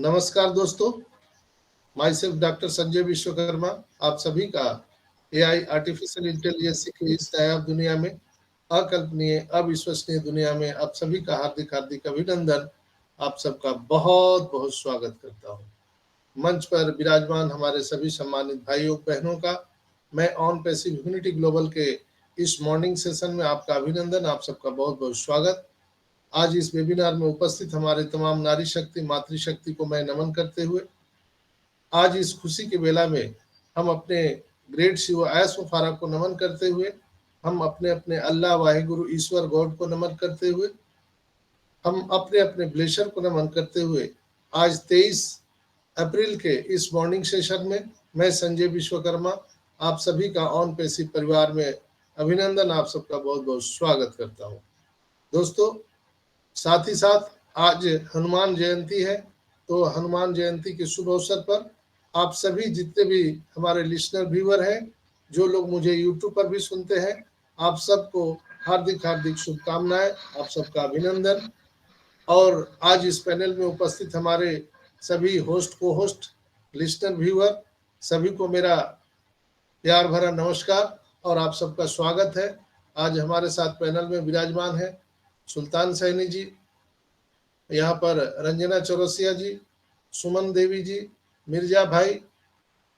नमस्कार दोस्तों, my self doctor Sanjay Vishwakarma आप सभी का एआई आर्टिफिशियल इंटेलिजेंस की इस नायाब दुनिया में, अकल्पनीय अविश्वसनीय दुनिया में आप सभी का हार्दिक हार्दिक अभिनंदन। आप सबका बहुत बहुत स्वागत करता हूँ। मंच पर विराजमान हमारे सभी सम्मानित भाइयों बहनों का मैं ऑन पैसिव ह्यूमैनिटी ग्लोबल के इस मॉर्निंग सेशन में आपका अभिनंदन, आप सबका बहुत बहुत स्वागत। आज इस वेबिनार में उपस्थित हमारे तमाम नारी शक्ति मातृशक्ति को मैं नमन करते हुए आज इस खुशी के बेला में हम अपने ग्रेट शिव आयस फारा को नमन करते हुए, हम अपने अपने अल्लाह वाहिगुरु ईश्वर गॉड को नमन करते हुए, हम अपने अपने ब्लेशर को नमन करते हुए आज 23 अप्रैल के इस मॉर्निंग सेशन में मैं संजय विश्वकर्मा आप सभी का ऑन पैसिव परिवार में अभिनंदन, आप सबका बहुत बहुत स्वागत करता हूँ। दोस्तों, साथ ही साथ आज हनुमान जयंती है, तो हनुमान जयंती के शुभ अवसर पर आप सभी जितने भी हमारे लिसनर व्यूअर हैं, जो लोग मुझे यूट्यूब पर भी सुनते हैं, आप सबको हार्दिक हार्दिक शुभकामनाएं, आप सबका अभिनंदन। और आज इस पैनल में उपस्थित हमारे सभी होस्ट को होस्ट लिसनर व्यूअर सभी को मेरा प्यार भरा नमस्कार और आप सबका स्वागत है। आज हमारे साथ पैनल में विराजमान है सुल्तान सैनी जी, यहाँ पर रंजना चौरसिया जी, सुमन देवी जी, मिर्जा भाई,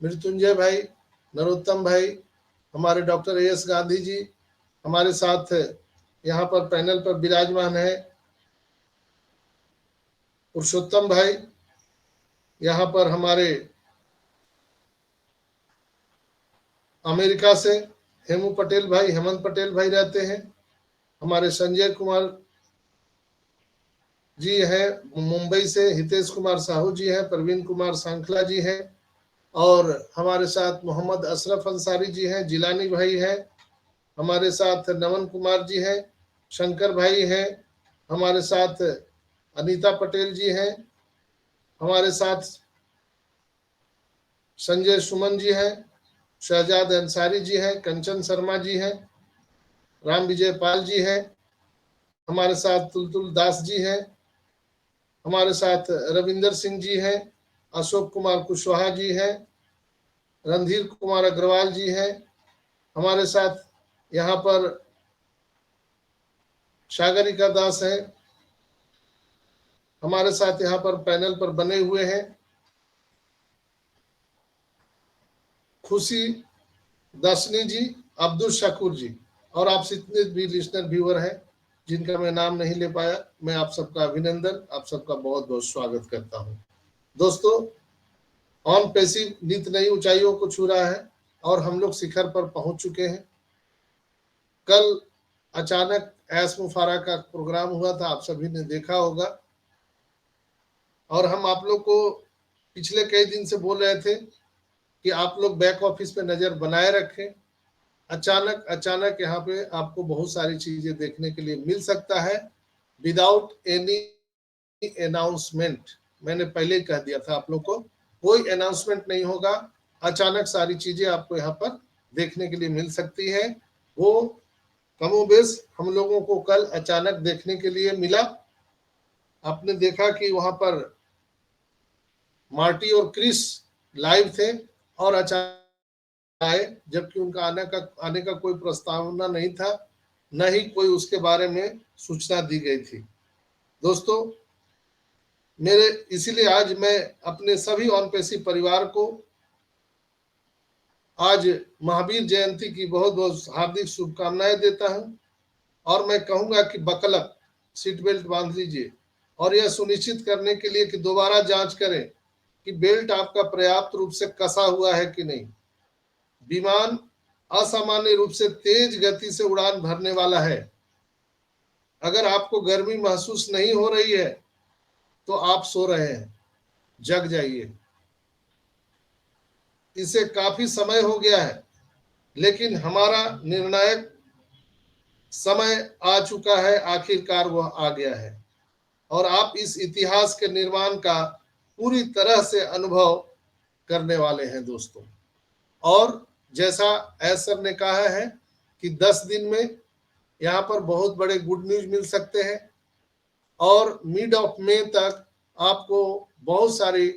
मृत्युंजय भाई, नरोत्तम भाई, हमारे डॉक्टर एस गांधी जी हमारे साथ यहाँ पर पैनल पर विराजमान है। पुरुषोत्तम भाई, यहाँ पर हमारे अमेरिका से हेमू पटेल भाई, हेमंत पटेल भाई रहते हैं। हमारे संजय कुमार जी हैं मुंबई से, हितेश कुमार साहू जी हैं, प्रवीण कुमार सांखला जी हैं, और हमारे साथ मोहम्मद अशरफ अंसारी जी हैं, जिलानी भाई हैं, हमारे साथ नमन कुमार जी हैं, शंकर भाई हैं, हमारे साथ अनीता पटेल जी हैं, हमारे साथ संजय सुमन जी हैं, शहजाद अंसारी जी हैं, कंचन शर्मा जी हैं, राम विजय पाल जी हैं, हमारे साथ तुलतुल दास जी हैं, हमारे साथ रविंदर सिंह जी हैं, अशोक कुमार कुशवाहा जी हैं, रणधीर कुमार अग्रवाल जी हैं, हमारे साथ यहाँ पर सागरिका दास हैं, हमारे साथ यहाँ पर पैनल पर बने हुए हैं खुशी दसनी जी, अब्दुल शकूर जी, और आप जितने भी लिसनर व्यूअर हैं जिनका मैं नाम नहीं ले पाया, मैं आप सबका अभिनंदन, आप सबका बहुत बहुत स्वागत करता हूं। दोस्तों, ऑन पैसिव नित नई ऊंचाइयों को छू रहा है और हम लोग शिखर पर पहुंच चुके हैं। कल अचानक ऐस मुफारा का प्रोग्राम हुआ था, आप सभी ने देखा होगा, और हम आप लोग को पिछले कई दिन से बोल रहे थे कि आप लोग बैक ऑफिस पे नजर बनाए रखें। अचानक यहाँ पे आपको बहुत सारी चीजें देखने के लिए मिल सकता है विदाउट एनी अनाउंसमेंट। मैंने पहले ही कह दिया था आप लोग को, कोई अनाउंसमेंट नहीं होगा, अचानक सारी चीजें आपको यहाँ पर देखने के लिए मिल सकती है। वो कमोबेश हम लोगों को कल अचानक देखने के लिए मिला। आपने देखा कि वहां पर मार्टी और क्रिस लाइव थे और अचानक आए, जबकि उनका आने का कोई प्रस्तावना नहीं था, न ही कोई उसके बारे में सूचना दी गई थी। दोस्तों, मेरे इसीलिए आज मैं अपने सभी ऑन पैसिव परिवार को आज महावीर जयंती की बहुत बहुत हार्दिक शुभकामनाएं देता हूं, और मैं कहूंगा कि बकल अप, सीट बेल्ट बांध लीजिए और यह सुनिश्चित करने के लिए कि दोबारा जांच करें कि बेल्ट आपका पर्याप्त रूप से कसा हुआ है कि नहीं। विमान असामान्य रूप से तेज गति से उड़ान भरने वाला है। अगर आपको गर्मी महसूस नहीं हो रही है तो आप सो रहे हैं, जग जाइए। इसे काफी समय हो गया है, लेकिन हमारा निर्णायक समय आ चुका है, आखिरकार वह आ गया है और आप इस इतिहास के निर्माण का पूरी तरह से अनुभव करने वाले हैं दोस्तों। और जैसा एस सर ने कहा है कि 10 दिन में यहाँ पर बहुत बड़े गुड न्यूज मिल सकते हैं और मिड ऑफ मई तक आपको बहुत सारी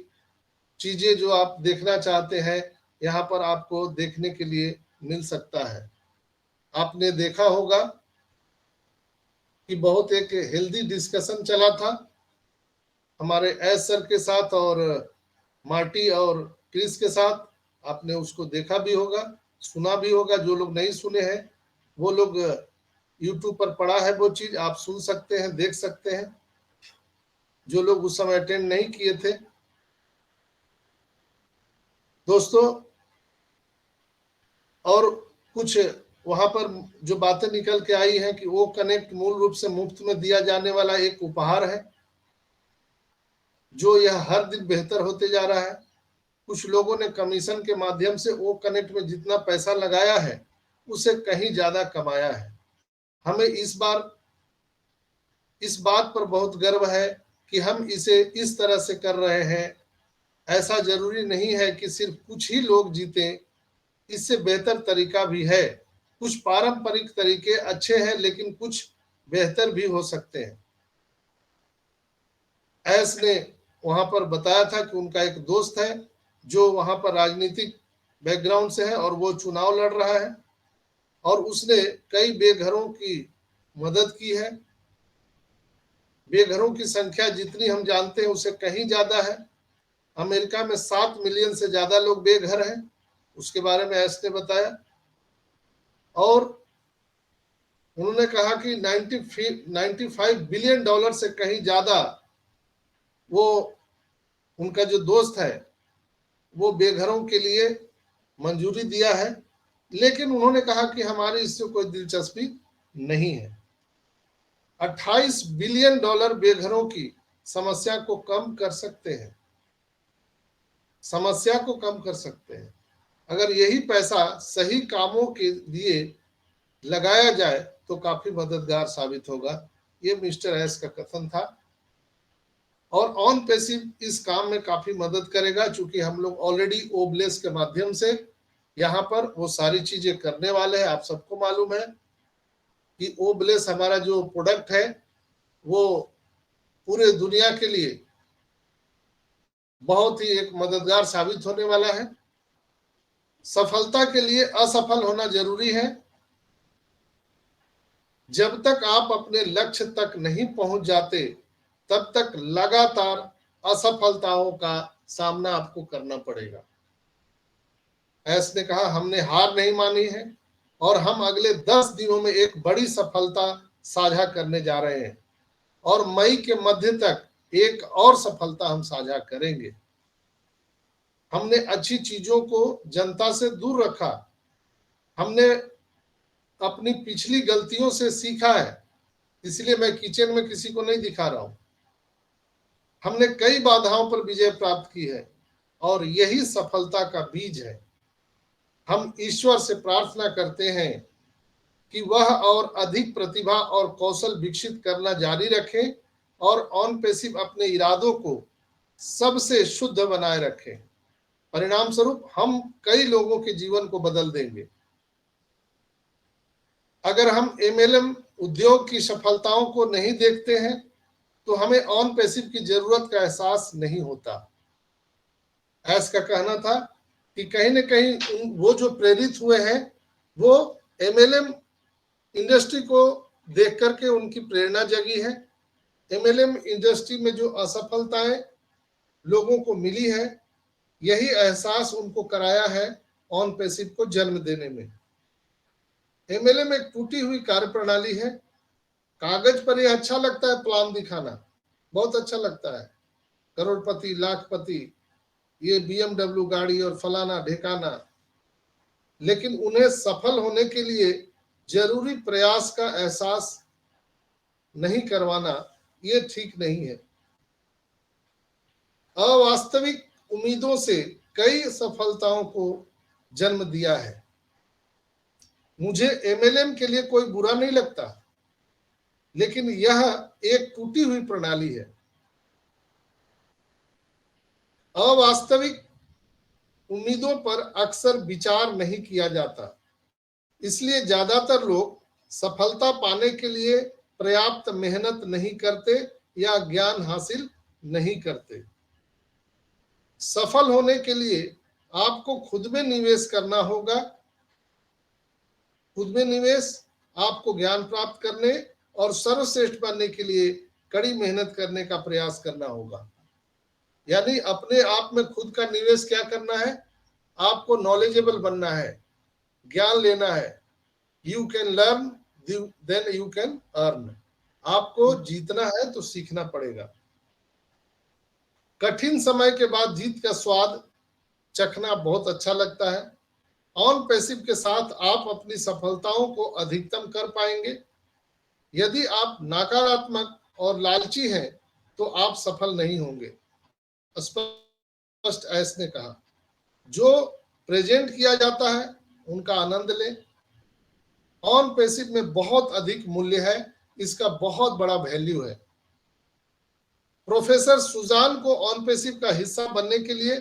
चीजें जो आप देखना चाहते हैं यहाँ पर आपको देखने के लिए मिल सकता है। आपने देखा होगा कि बहुत एक हेल्दी डिस्कशन चला था हमारे एस सर के साथ और मार्टी और क्रिस के साथ। आपने उसको देखा भी होगा, सुना भी होगा। जो लोग नहीं सुने हैं वो लोग यूट्यूब पर पड़ा है, वो चीज आप सुन सकते हैं, देख सकते हैं, जो लोग उस समय अटेंड नहीं किए थे। दोस्तों, और कुछ वहां पर जो बातें निकल के आई हैं कि वो कनेक्ट मूल रूप से मुफ्त में दिया जाने वाला एक उपहार है, जो यह हर दिन बेहतर होते जा रहा है। कुछ लोगों ने कमीशन के माध्यम से वो कनेक्ट में जितना पैसा लगाया है उसे कहीं ज्यादा कमाया है। हमें इस बार इस बात पर बहुत गर्व है कि हम इसे इस तरह से कर रहे हैं। ऐसा जरूरी नहीं है कि सिर्फ कुछ ही लोग जीते, इससे बेहतर तरीका भी है। कुछ पारंपरिक तरीके अच्छे हैं लेकिन कुछ बेहतर भी हो सकते हैं। एस ने वहां पर बताया था कि उनका एक दोस्त है जो वहां पर राजनीतिक बैकग्राउंड से है और वो चुनाव लड़ रहा है और उसने कई बेघरों की मदद की है। बेघरों की संख्या जितनी हम जानते हैं उससे कहीं ज्यादा है। अमेरिका में 7 मिलियन से ज्यादा लोग बेघर हैं, उसके बारे में एस ने बताया। और उन्होंने कहा कि 95 बिलियन डॉलर से कहीं ज्यादा वो उनका जो दोस्त है वो बेघरों के लिए मंजूरी दिया है। लेकिन उन्होंने कहा कि हमारी इससे कोई दिलचस्पी नहीं है। 28 बिलियन डॉलर बेघरों की समस्या को कम कर सकते हैं, समस्या को कम कर सकते हैं। अगर यही पैसा सही कामों के लिए लगाया जाए तो काफी मददगार साबित होगा। ये मिस्टर एस का कथन था। और ऑन पैसिव इस काम में काफी मदद करेगा, चूंकि हम लोग ऑलरेडी ओब्लेस के माध्यम से यहाँ पर वो सारी चीजें करने वाले हैं। आप सबको मालूम है कि ओब्लेस हमारा जो प्रोडक्ट है वो पूरे दुनिया के लिए बहुत ही एक मददगार साबित होने वाला है। सफलता के लिए असफल होना जरूरी है। जब तक आप अपने लक्ष्य तक नहीं पहुंच जाते तब तक लगातार असफलताओं का सामना आपको करना पड़ेगा। एस ने कहा हमने हार नहीं मानी है और हम अगले 10 दिनों में एक बड़ी सफलता साझा करने जा रहे हैं और मई के मध्य तक एक और सफलता हम साझा करेंगे। हमने अच्छी चीजों को जनता से दूर रखा। हमने अपनी पिछली गलतियों से सीखा है, इसलिए मैं किचन में किसी को नहीं दिखा रहा हूं। हमने कई बाधाओं पर विजय प्राप्त की है और यही सफलता का बीज है। हम ईश्वर से प्रार्थना करते हैं कि वह और अधिक प्रतिभा और कौशल विकसित करना जारी रखें और ऑन पैसिव अपने इरादों को सबसे शुद्ध बनाए रखें। परिणाम स्वरूप हम कई लोगों के जीवन को बदल देंगे। अगर हम एमएलएम उद्योग की सफलताओं को नहीं देखते हैं तो हमें ऑन पैसिव की जरूरत का एहसास नहीं होता। एस का कहना था कि कहीं न कहीं वो जो प्रेरित हुए हैं वो एमएलएम इंडस्ट्री को देख करके उनकी प्रेरणा जगी है। एमएलएम इंडस्ट्री में जो असफलताएं लोगों को मिली है, यही एहसास उनको कराया है ऑन पैसिव को जन्म देने में। एमएलएम एक टूटी हुई कार्यप्रणाली है। कागज पर यह अच्छा लगता है, प्लान दिखाना बहुत अच्छा लगता है, करोड़पति लाखपति, ये बीएमडब्ल्यू गाड़ी और फलाना ढेकाना, लेकिन उन्हें सफल होने के लिए जरूरी प्रयास का एहसास नहीं करवाना ये ठीक नहीं है। अवास्तविक उम्मीदों से कई सफलताओं को जन्म दिया है। मुझे एमएलएम के लिए कोई बुरा नहीं लगता, लेकिन यह एक टूटी हुई प्रणाली है। अवास्तविक उम्मीदों पर अक्सर विचार नहीं किया जाता, इसलिए ज्यादातर लोग सफलता पाने के लिए पर्याप्त मेहनत नहीं करते या ज्ञान हासिल नहीं करते। सफल होने के लिए आपको खुद में निवेश करना होगा। खुद में निवेश, आपको ज्ञान प्राप्त करने और सर्वश्रेष्ठ बनने के लिए कड़ी मेहनत करने का प्रयास करना होगा। यानी अपने आप में खुद का निवेश क्या करना है? आपको नॉलेजेबल बनना है, ज्ञान लेना है। You can learn then you can earn. आपको जीतना है तो सीखना पड़ेगा। कठिन समय के बाद जीत का स्वाद चखना बहुत अच्छा लगता है। ऑन पैसिव के साथ आप अपनी सफलताओं को अधिकतम कर पाएंगे। यदि आप नकारात्मक और लालची हैं तो आप सफल नहीं होंगे। स्पष्ट एस ने कहा। जो प्रेजेंट किया जाता है उनका आनंद लें। ऑन पैसिव में बहुत अधिक मूल्य है, इसका बहुत बड़ा वैल्यू है। प्रोफेसर सुजान को ऑन पैसिव का हिस्सा बनने के लिए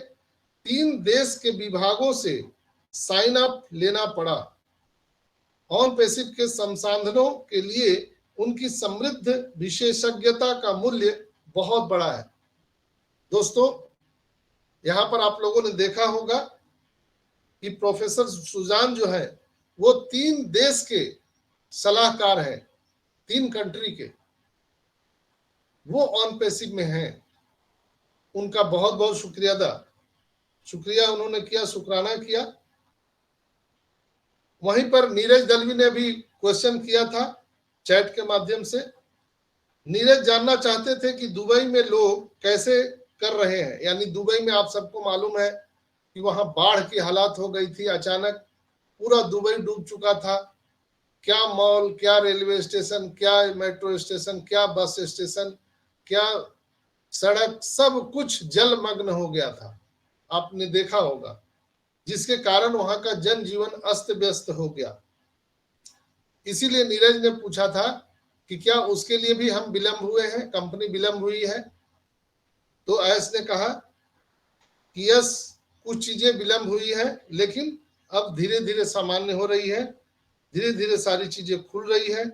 3 देश के विभागों से साइन अप लेना पड़ा। ऑन पैसिव के संसाधनों के लिए उनकी समृद्ध विशेषज्ञता का मूल्य बहुत बड़ा है। दोस्तों, यहां पर आप लोगों ने देखा होगा कि प्रोफेसर सुजान जो है वो 3 देश के सलाहकार हैं, 3 कंट्री के, वो ऑन पैसिव में हैं। उनका बहुत बहुत शुक्रिया उन्होंने किया, शुक्राना किया। वहीं पर नीरज दलवी ने भी क्वेश्चन किया था चैट के माध्यम से। नीरज जानना चाहते थे कि दुबई में लोग कैसे कर रहे हैं। यानी दुबई में आप सबको मालूम है कि वहां बाढ़ की हालात हो गई थी, अचानक पूरा दुबई डूब चुका था। क्या मॉल, क्या रेलवे स्टेशन, क्या मेट्रो स्टेशन, क्या बस स्टेशन, क्या सड़क, सब कुछ जलमग्न हो गया था, आपने देखा होगा, जिसके कारण वहां का जनजीवन अस्त व्यस्त हो गया। इसीलिए नीरज ने पूछा था कि क्या उसके लिए भी हम विलंब हुए हैं, कंपनी विलंब हुई है। तो ऐस ने कहा कि यस, कुछ चीजें विलंब हुई है, लेकिन अब धीरे धीरे सामान्य हो रही है, धीरे धीरे सारी चीजें खुल रही है,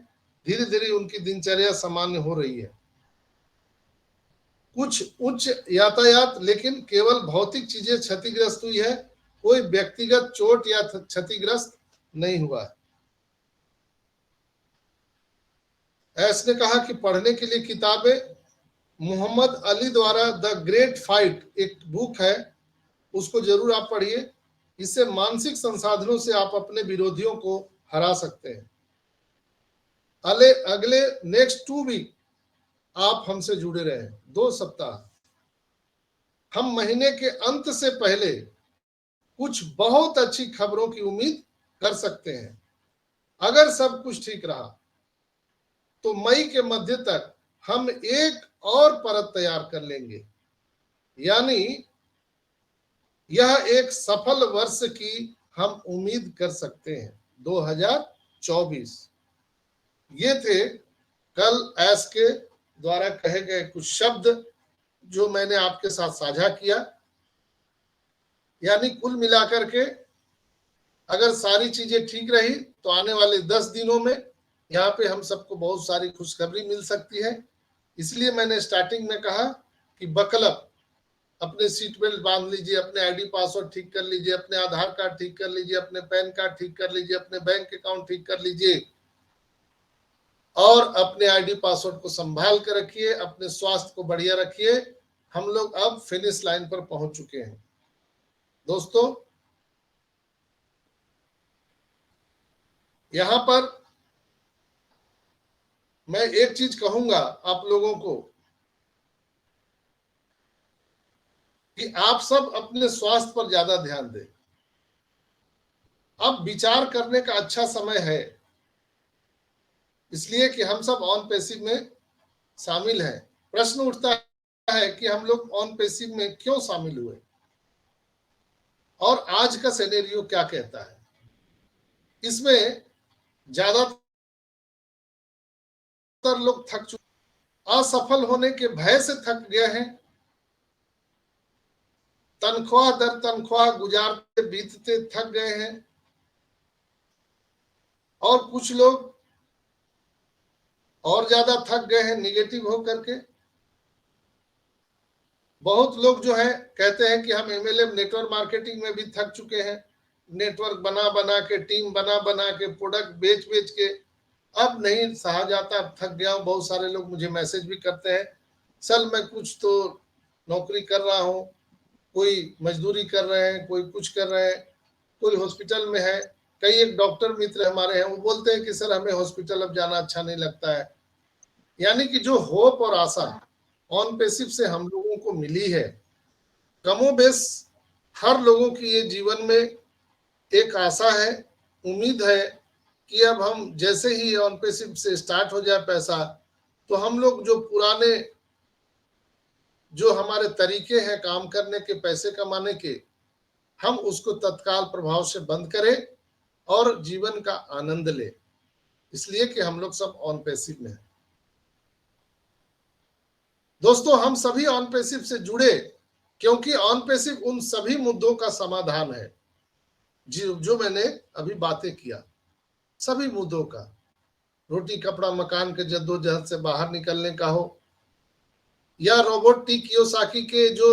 धीरे धीरे उनकी दिनचर्या सामान्य हो रही है। कुछ उच्च यातायात, लेकिन केवल भौतिक चीजें क्षतिग्रस्त हुई है, कोई व्यक्तिगत चोट या क्षतिग्रस्त नहीं हुआ है। ऐस ने कहा कि पढ़ने के लिए किताबें, मोहम्मद अली द्वारा द ग्रेट फाइट एक बुक है, उसको जरूर आप पढ़िए। इससे मानसिक संसाधनों से आप अपने विरोधियों को हरा सकते हैं। अगले नेक्स्ट 2 वीक आप हमसे जुड़े रहे, 2 सप्ताह। हम महीने के अंत से पहले कुछ बहुत अच्छी खबरों की उम्मीद कर सकते हैं। अगर सब कुछ ठीक रहा तो मई के मध्य तक हम एक और परत तैयार कर लेंगे। यानी यह एक सफल वर्ष की हम उम्मीद कर सकते हैं। 2024 ये थे कल एस के द्वारा कहे गए कुछ शब्द जो मैंने आपके साथ साझा किया। यानी कुल मिलाकर के अगर सारी चीजें ठीक रही तो आने वाले 10 दिनों में यहाँ पे हम सबको बहुत सारी खुशखबरी मिल सकती है। इसलिए मैंने स्टार्टिंग में कहा कि बकल अप, अपने सीट बेल्ट बांध लीजिए, अपने आईडी पासवर्ड ठीक कर लीजिए, अपने आधार कार्ड ठीक कर लीजिए, अपने पैन कार्ड ठीक कर लीजिए, अपने बैंक अकाउंट ठीक कर लीजिए और अपने आईडी पासवर्ड को संभाल कर रखिए, अपने स्वास्थ्य को बढ़िया रखिए। हम लोग अब फिनिश लाइन पर पहुंच चुके हैं। दोस्तों, यहां पर मैं एक चीज कहूंगा आप लोगों को कि आप सब अपने स्वास्थ्य पर ज्यादा ध्यान दें। अब विचार करने का अच्छा समय है, इसलिए कि हम सब ऑन पैसिव में शामिल हैं। प्रश्न उठता है कि हम लोग ऑन पैसिव में क्यों शामिल हुए और आज का सिनेरियो क्या कहता है। इसमें ज्यादातर लोग थक चुके, असफल होने के भय से थक गए हैं, तनख्वाह दर तनख्वाह गुजारते बीतते थक गए हैं, और कुछ लोग और ज्यादा थक गए हैं निगेटिव होकर के। बहुत लोग जो है कहते हैं कि हम एमएलएम नेटवर्क मार्केटिंग में भी थक चुके हैं, नेटवर्क बना बना के, टीम बना बना के, प्रोडक्ट बेच बेच के अब नहीं सहा जाता, अब थक गया हूं। बहुत सारे लोग मुझे मैसेज भी करते हैं, सर मैं कुछ तो नौकरी कर रहा हूं, कोई मजदूरी कर रहे हैं, कोई कुछ कर रहे हैं, कोई हॉस्पिटल में है। कई एक डॉक्टर मित्र हमारे हैं, वो बोलते हैं कि सर हमें हॉस्पिटल अब जाना अच्छा नहीं लगता है। यानी कि जो होप और आशा ऑन पेसिव से हम लोगों को मिली है, कमोबेश हर लोगों की ये जीवन में एक आशा है, उम्मीद है कि अब हम जैसे ही ऑन पेसिव से स्टार्ट हो जाए पैसा, तो हम लोग जो पुराने जो हमारे तरीके हैं काम करने के, पैसे कमाने के, हम उसको तत्काल प्रभाव से बंद करें और जीवन का आनंद ले, इसलिए कि हम लोग सब ऑन पेसिव में हैं। दोस्तों हम सभी ऑन पेसिव से जुड़े, क्योंकि ऑन पेसिव उन सभी मुद्दों का समाधान है जो मैंने अभी बातें किया, सभी मुद्दों का। रोटी कपड़ा मकान के जद्दोजहद से बाहर निकलने का हो, या रोबोट टी कियोसाकी के जो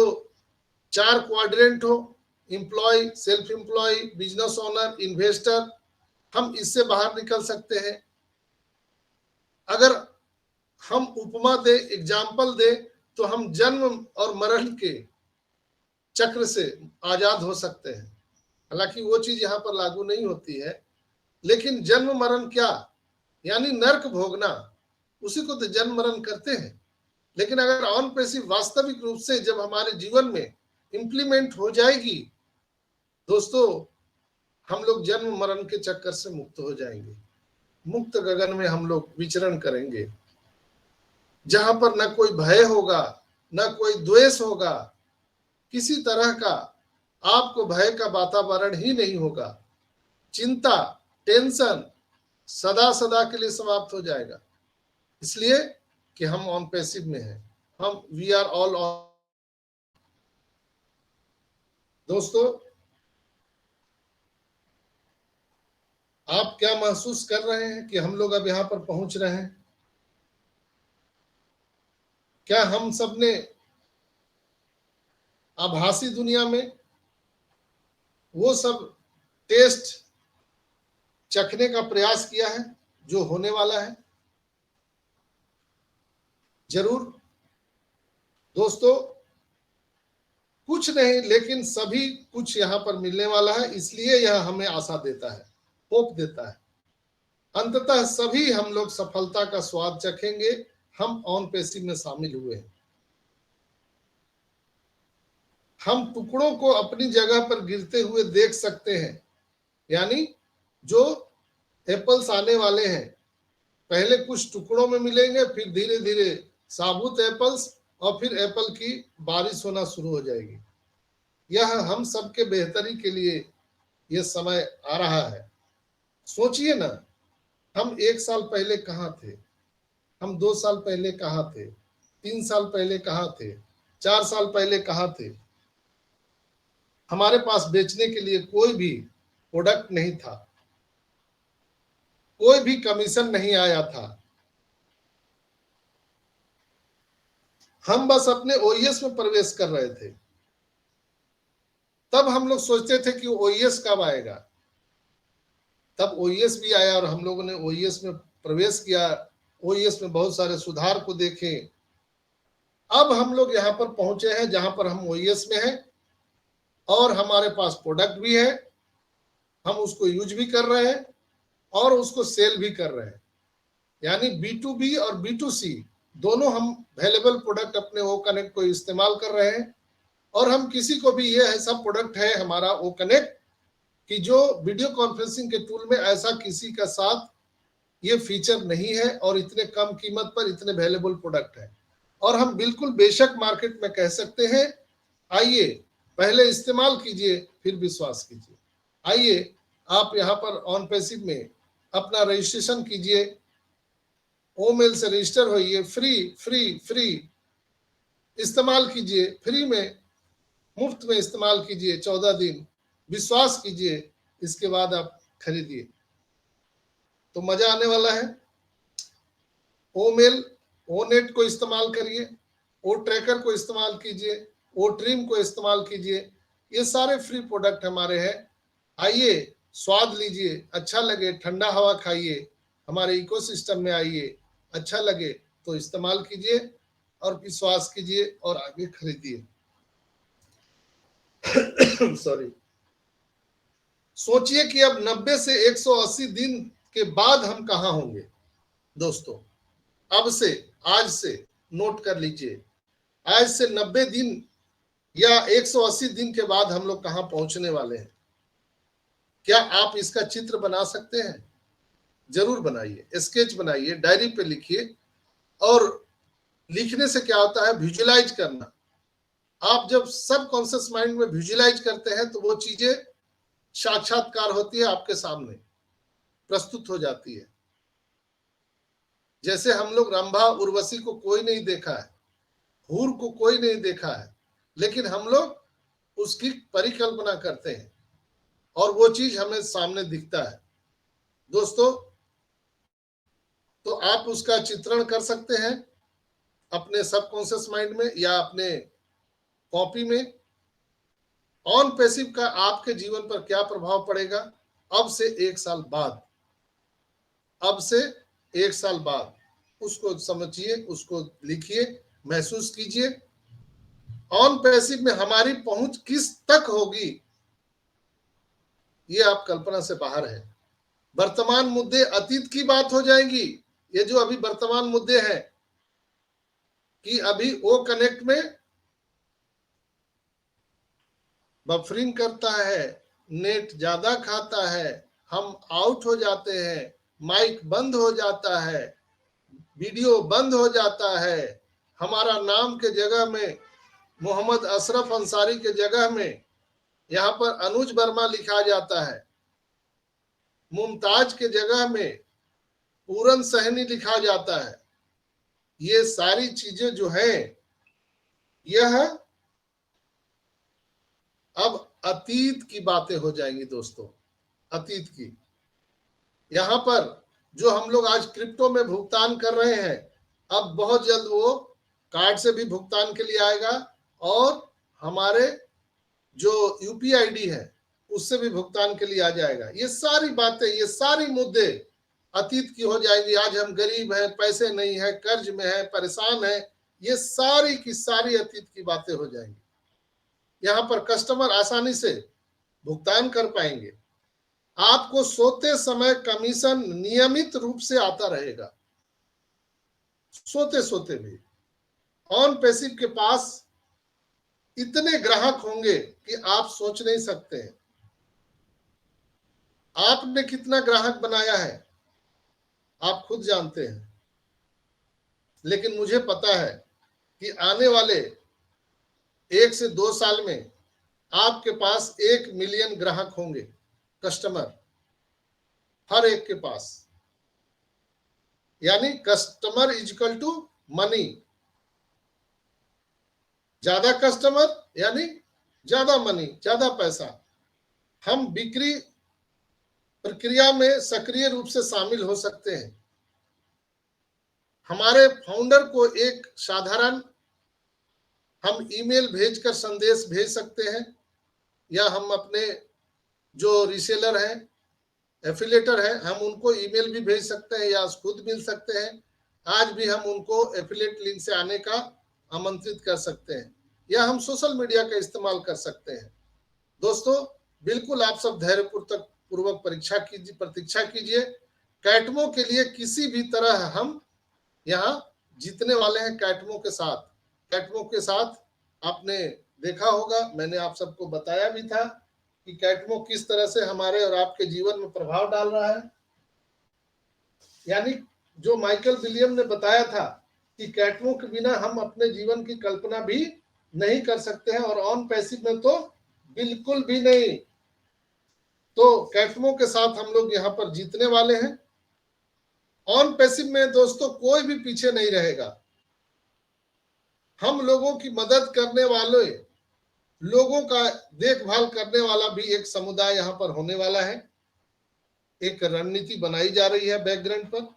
4 क्वाड्रेंट हो, employ, self employ, business owner, investor, हम इससे बाहर निकल सकते हैं। अगर हम उपमा दे, एग्जाम्पल दे, तो हम जन्म और मरण के चक्र से आजाद हो सकते हैं। हालांकि वो चीज यहाँ पर लागू नहीं होती है, लेकिन जन्म मरण क्या, यानी नर्क भोगना, उसी को तो जन्म मरण करते हैं। लेकिन अगर ऑन पेसिव वास्तविक रूप से जब हमारे जीवन में इंप्लीमेंट हो जाएगी, दोस्तों हम लोग जन्म मरण के चक्कर से मुक्त हो जाएंगे, मुक्त गगन में हम लोग विचरण करेंगे, जहां पर न कोई भय होगा, न कोई द्वेष होगा, किसी तरह का आपको भय का वातावरण ही नहीं होगा। चिंता, टेंशन सदा सदा के लिए समाप्त हो जाएगा, इसलिए कि हम ऑन पैसिव में हैं, हम वी आर ऑल ऑन। दोस्तों आप क्या महसूस कर रहे हैं कि हम लोग अब यहां पर पहुंच रहे हैं? क्या हम सब ने आभासी दुनिया में वो सब टेस्ट चखने का प्रयास किया है जो होने वाला है? जरूर दोस्तों, कुछ नहीं लेकिन सभी कुछ यहाँ पर मिलने वाला है, इसलिए यह हमें आशा देता है, होप देता है। अंततः सभी हम लोग सफलता का स्वाद चखेंगे, हम ऑन पेसिव में शामिल हुए हैं। हम टुकड़ों को अपनी जगह पर गिरते हुए देख सकते हैं, यानी जो एप्पल्स आने वाले हैं पहले कुछ टुकड़ों में मिलेंगे, फिर धीरे धीरे साबुत एप्पल्स, और फिर एप्पल की बारिश होना शुरू हो जाएगी। यह हम सबके बेहतरी के लिए यह समय आ रहा है। सोचिए ना, हम 1 साल पहले कहाँ थे, हम 2 साल पहले कहाँ थे, 3 साल पहले कहाँ थे, 4 साल पहले कहाँ थे। हमारे पास बेचने के लिए कोई भी प्रोडक्ट नहीं था, कोई भी कमीशन नहीं आया था, हम बस अपने ओईएस में प्रवेश कर रहे थे। तब हम लोग सोचते थे कि ओईएस कब आएगा, तब ओईएस भी आया और हम लोगों ने ओईएस में प्रवेश किया, ओईएस में बहुत सारे सुधार को देखे। अब हम लोग यहाँ पर पहुंचे हैं जहां पर हम ओईएस में हैं और हमारे पास प्रोडक्ट भी है, हम उसको यूज भी कर रहे हैं और उसको सेल भी कर रहे हैं। यानी B2B और B2C दोनों हम अवेलेबल प्रोडक्ट अपने ओ कनेक्ट को इस्तेमाल कर रहे हैं। और हम किसी को भी, ये ऐसा प्रोडक्ट है हमारा ओ कनेक्ट कि जो वीडियो कॉन्फ्रेंसिंग के टूल में ऐसा किसी का साथ ये फीचर नहीं है और इतने कम कीमत पर इतने अवेलेबल प्रोडक्ट है। और हम बिल्कुल बेशक मार्केट में कह सकते हैं, आइए पहले इस्तेमाल कीजिए फिर विश्वास कीजिए। आइए आप यहाँ पर ऑन पैसिव में अपना रजिस्ट्रेशन कीजिए, ओमेल से रजिस्टर होइए, फ्री फ्री फ्री इस्तेमाल कीजिए, फ्री में मुफ्त में इस्तेमाल कीजिए 14 दिन, विश्वास कीजिए, इसके बाद आप खरीदिए तो मजा आने वाला है। ओमेल, ओनेट को इस्तेमाल करिए, ओ ट्रैकर को इस्तेमाल कीजिए, ओट्रीम को इस्तेमाल कीजिए। ये सारे फ्री प्रोडक्ट हमारे हैं। आइए, स्वाद लीजिए, अच्छा लगे, ठंडा हवा खाइए, हमारे इकोसिस्टम में आइए, अच्छा लगे तो इस्तेमाल कीजिए और विश्वास कीजिए और आगे खरीदिए। सॉरी। सोचिए कि अब 90 से 180 दिन के बाद हम कहां होंगे दोस्तों। अब से, आज से नोट कर लीजिए, आज से 90 दिन या 180 दिन के बाद हम लोग कहां पहुंचने वाले हैं। क्या आप इसका चित्र बना सकते हैं? जरूर बनाइए, स्केच बनाइए, डायरी पे लिखिए। और लिखने से क्या होता है, विजुअलाइज करना। आप जब सब कॉन्शियस माइंड में विजुअलाइज करते हैं तो वो चीजें साक्षात्कार होती है, आपके सामने प्रस्तुत हो जाती है। जैसे हम लोग रंभा उर्वशी को कोई नहीं देखा है, हूर को कोई नहीं देखा है, लेकिन हम लोग उसकी परिकल्पना करते हैं और वो चीज हमें सामने दिखता है दोस्तों। तो आप उसका चित्रण कर सकते हैं अपने सबकॉन्शियस माइंड में या अपने कॉपी में। ऑन पैसिव का आपके जीवन पर क्या प्रभाव पड़ेगा अब से 1 साल बाद, अब से 1 साल बाद उसको समझिए, उसको लिखिए, महसूस कीजिए। ऑन पैसिव में हमारी पहुंच किस तक होगी ये आप कल्पना से बाहर है। वर्तमान मुद्दे अतीत की बात हो जाएंगी। ये जो अभी वर्तमान मुद्दे हैं कि अभी वो कनेक्ट में बफरिंग करता है, नेट ज्यादा खाता है, हम आउट हो जाते हैं, माइक बंद हो जाता है, वीडियो बंद हो जाता है, हमारा नाम के जगह में मोहम्मद अशरफ अंसारी के जगह में यहाँ पर अनुज वर्मा लिखा जाता है, मुमताज के जगह में पूरन सहनी लिखा जाता है। ये सारी चीजें जो है यह अब अतीत की बातें हो जाएंगी दोस्तों, अतीत की। यहाँ पर जो हम लोग आज क्रिप्टो में भुगतान कर रहे हैं, अब बहुत जल्द वो कार्ड से भी भुगतान के लिए आएगा और हमारे जो यूपीआई आईडी है उससे भी भुगतान के लिए आ जाएगा। ये सारी बातें, ये सारी मुद्दे अतीत की हो जाएंगी। आज हम गरीब हैं, पैसे नहीं है, कर्ज में है, परेशान है, ये सारी की सारी अतीत की बातें हो जाएंगी। यहाँ पर कस्टमर आसानी से भुगतान कर पाएंगे। आपको सोते समय कमीशन नियमित रूप से आता रहेगा, सोते सोते भी। ऑन पैसिव के पास इतने ग्राहक होंगे कि आप सोच नहीं सकते हैं। आपने कितना ग्राहक बनाया है आप खुद जानते हैं, लेकिन मुझे पता है कि आने वाले 1 से 2 साल में आपके पास 1 मिलियन ग्राहक होंगे, कस्टमर, हर एक के पास। यानी customer is equal to money. ज्यादा कस्टमर यानी ज्यादा मनी, ज्यादा पैसा। हम बिक्री प्रक्रिया में सक्रिय रूप से शामिल हो सकते हैं। हमारे फाउंडर को एक साधारण हम ईमेल भेजकर संदेश भेज सकते हैं, या हम अपने जो रिसेलर हैं, एफिलेटर है, हम उनको ईमेल भी भेज सकते हैं या खुद मिल सकते हैं। आज भी हम उनको एफिलेट लिंक से आने का आमंत्रित कर सकते हैं, या हम सोशल मीडिया का इस्तेमाल कर सकते हैं। दोस्तों, बिल्कुल आप सब धैर्यपूर्वक प्रतीक्षा कीजिए। कैटमो के लिए किसी भी तरह हम यहाँ जीतने वाले हैं। कैटमो के साथ आपने देखा होगा, मैंने आप सबको बताया भी था कि कैटमो किस तरह से हमारे और आपके जीवन में प्रभाव डाल रहा है। यानी जो माइकल विलियम ने बताया था कि कैटमो के बिना हम अपने जीवन की कल्पना भी नहीं कर सकते हैं, और ऑन पैसिव में तो बिल्कुल भी नहीं। तो कैटमो के साथ हम लोग यहाँ पर जीतने वाले हैं। ऑन पैसिव में दोस्तों कोई भी पीछे नहीं रहेगा। हम लोगों की मदद करने वाले, लोगों का देखभाल करने वाला भी एक समुदाय यहाँ पर होने वाला है। एक रणनीति बनाई जा रही है बैकग्राउंड पर।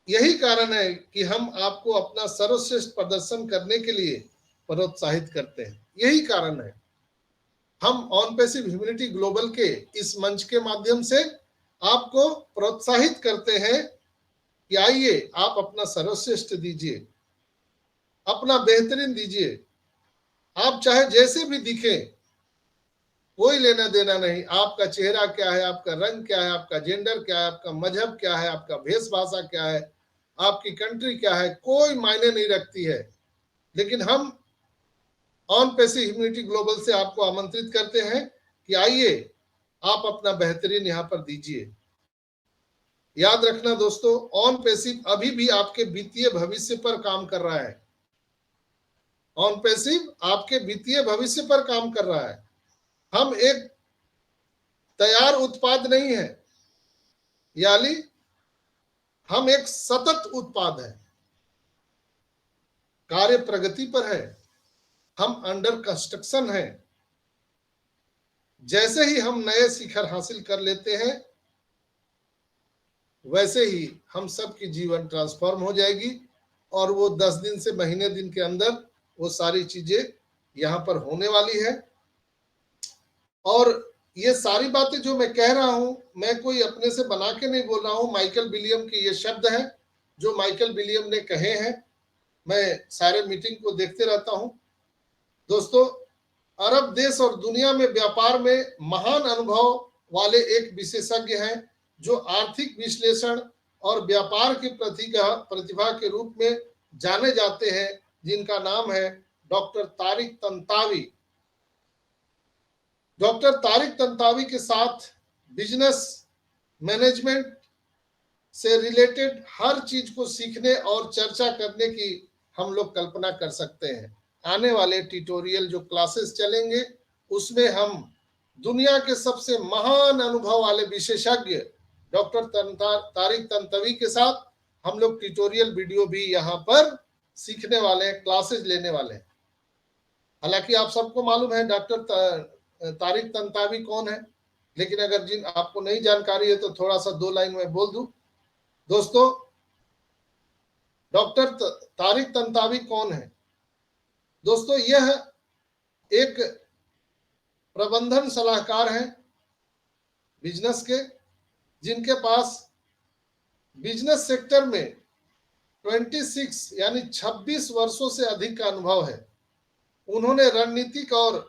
यही कारण है कि हम आपको अपना सर्वश्रेष्ठ प्रदर्शन करने के लिए प्रोत्साहित करते हैं। यही कारण है हम ऑन पैसिव ह्यूमैनिटी ग्लोबल के इस मंच के माध्यम से आपको प्रोत्साहित करते हैं कि आइए आप अपना सर्वश्रेष्ठ दीजिए, अपना बेहतरीन दीजिए। आप चाहे जैसे भी दिखे, कोई लेना देना नहीं, आपका चेहरा क्या है, आपका रंग क्या है, आपका जेंडर क्या है, आपका मजहब क्या है, आपका वेशभाषा क्या है, आपकी कंट्री क्या है, कोई मायने नहीं रखती है। लेकिन हम ऑन पैसिव ह्यूमैनिटी ग्लोबल से आपको आमंत्रित करते हैं कि आइए आप अपना बेहतरीन यहाँ पर दीजिए। याद रखना दोस्तों, ऑन पैसिव अभी भी आपके वित्तीय भविष्य पर काम कर रहा है। ऑन पैसिव आपके वित्तीय भविष्य पर काम कर रहा है। हम एक तैयार उत्पाद नहीं है, यानी हम एक सतत उत्पाद है, कार्य प्रगति पर है, हम अंडर कंस्ट्रक्शन है। जैसे ही हम नए शिखर हासिल कर लेते हैं, वैसे ही हम सबकी जीवन ट्रांसफॉर्म हो जाएगी और वो 10 दिन से महीने दिन के अंदर वो सारी चीजें यहाँ पर होने वाली है। और ये सारी बातें जो मैं कह रहा हूं, मैं कोई अपने से बना के नहीं बोल रहा हूं। माइकल विलियम के ये शब्द हैं जो माइकल विलियम ने कहे हैं। मैं सारे मीटिंग को देखते रहता हूं। दोस्तों, अरब देश और दुनिया में व्यापार में महान अनुभव वाले एक विशेषज्ञ हैं जो आर्थिक विश्लेषण और व्यापार की प्रतिभा के रूप में जाने जाते हैं, जिनका नाम है डॉक्टर तारिक तंतावी। डॉक्टर तारिक तंतावी के साथ बिजनेस मैनेजमेंट से रिलेटेड हर चीज को सीखने और चर्चा करने की हम लोग कल्पना कर सकते हैं। आने वाले ट्यूटोरियल जो क्लासेस चलेंगे, उसमें हम दुनिया के सबसे महान अनुभव वाले विशेषज्ञ डॉक्टर तारिक तंतावी के साथ हम लोग ट्यूटोरियल वीडियो भी यहाँ पर सीखने वाले हैं, क्लासेस लेने वाले हैं। हालांकि आप सबको मालूम है डॉक्टर तारिक तंतावी कौन है, लेकिन अगर जिन आपको नहीं जानकारी है तो थोड़ा सा 2 लाइन में बोल दूं। दोस्तों, डॉक्टर तारिक तंतावी कौन है? दोस्तों, यह एक प्रबंधन सलाहकार हैं बिजनेस के, जिनके पास बिजनेस सेक्टर में 26 यानी 26 वर्षों से अधिक का अनुभव है। उन्होंने रणनीतिक और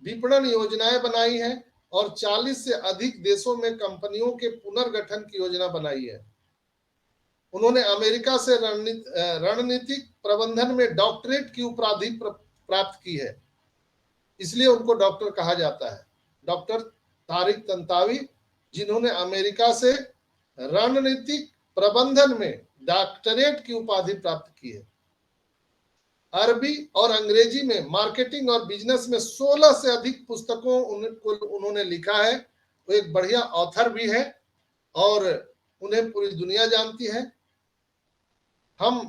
विपणन योजनाएं बनाई हैं और 40 से अधिक देशों में कंपनियों के पुनर्गठन की योजना बनाई है। उन्होंने अमेरिका से रणनीतिक प्रबंधन में डॉक्टरेट की उपाधि प्राप्त की है, इसलिए उनको डॉक्टर कहा जाता है। डॉक्टर तारिक तंतावी, जिन्होंने अमेरिका से रणनीतिक प्रबंधन में डॉक्टरेट की उपाधि प्राप्त की है। अरबी और अंग्रेजी में मार्केटिंग और बिजनेस में 16 से अधिक पुस्तकों उन्होंने लिखा है। वो एक बढ़िया ऑथर भी है और उन्हें पूरी दुनिया जानती है। हम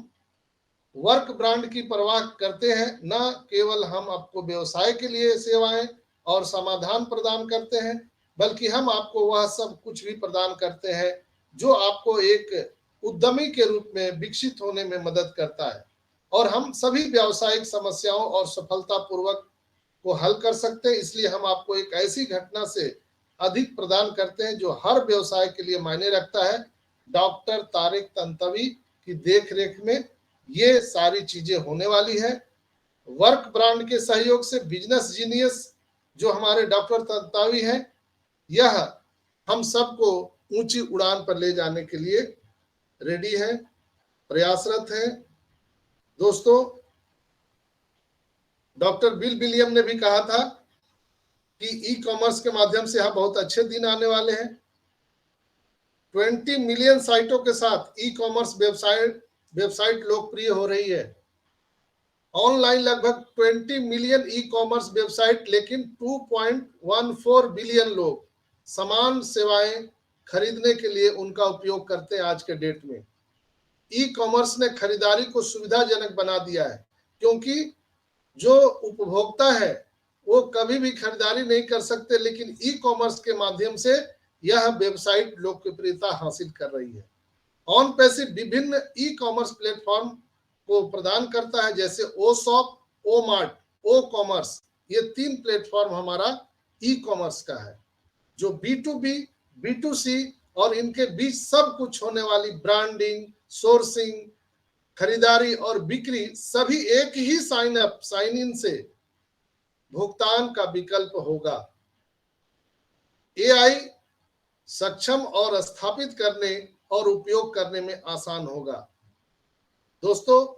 वर्क ब्रांड की परवाह करते हैं, न केवल हम आपको व्यवसाय के लिए सेवाएं और समाधान प्रदान करते हैं, बल्कि हम आपको वह सब कुछ भी प्रदान करते हैं जो आपको एक उद्यमी के रूप में विकसित होने में मदद करता है। और हम सभी व्यावसायिक समस्याओं और सफलतापूर्वक को हल कर सकते हैं, इसलिए हम आपको एक ऐसी घटना से अधिक प्रदान करते हैं जो हर व्यवसाय के लिए मायने रखता है। डॉक्टर तारिक तंतावी की देखरेख में ये सारी चीजें होने वाली है। वर्क ब्रांड के सहयोग से बिजनेस जीनियस जो हमारे डॉक्टर तंतावी हैं, यह हम सबको ऊंची उड़ान पर ले जाने के लिए रेडी है, प्रयासरत है। दोस्तों, डॉक्टर बिल विलियम ने भी कहा था कि ई कॉमर्स के माध्यम से यहाँ बहुत अच्छे दिन आने वाले हैं। 20 मिलियन साइटों के साथ ई कॉमर्स वेबसाइट लोकप्रिय हो रही है। ऑनलाइन लगभग 20 मिलियन ई कॉमर्स वेबसाइट, लेकिन 2.14 बिलियन लोग समान सेवाएं खरीदने के लिए उनका उपयोग करते हैं आज के डेट में। ई कॉमर्स ने खरीदारी को सुविधाजनक बना दिया है, क्योंकि जो उपभोक्ता है वो कभी भी खरीदारी नहीं कर सकते, लेकिन ई कॉमर्स के माध्यम से यह वेबसाइट लोकप्रियता हासिल कर रही है। ऑन पैसिव विभिन्न ई कॉमर्स प्लेटफॉर्म को प्रदान करता है, जैसे ओ शॉप, ओ मार्ट, ओ कॉमर्स, ये 3 प्लेटफॉर्म हमारा ई कॉमर्स का है, जो B2B, B2C और इनके बीच सब कुछ होने वाली ब्रांडिंग, सोर्सिंग, खरीदारी और बिक्री सभी एक ही साइन अप, साइन इन से भुगतान का विकल्प होगा। एआई सक्षम और स्थापित करने और उपयोग करने में आसान होगा। दोस्तों,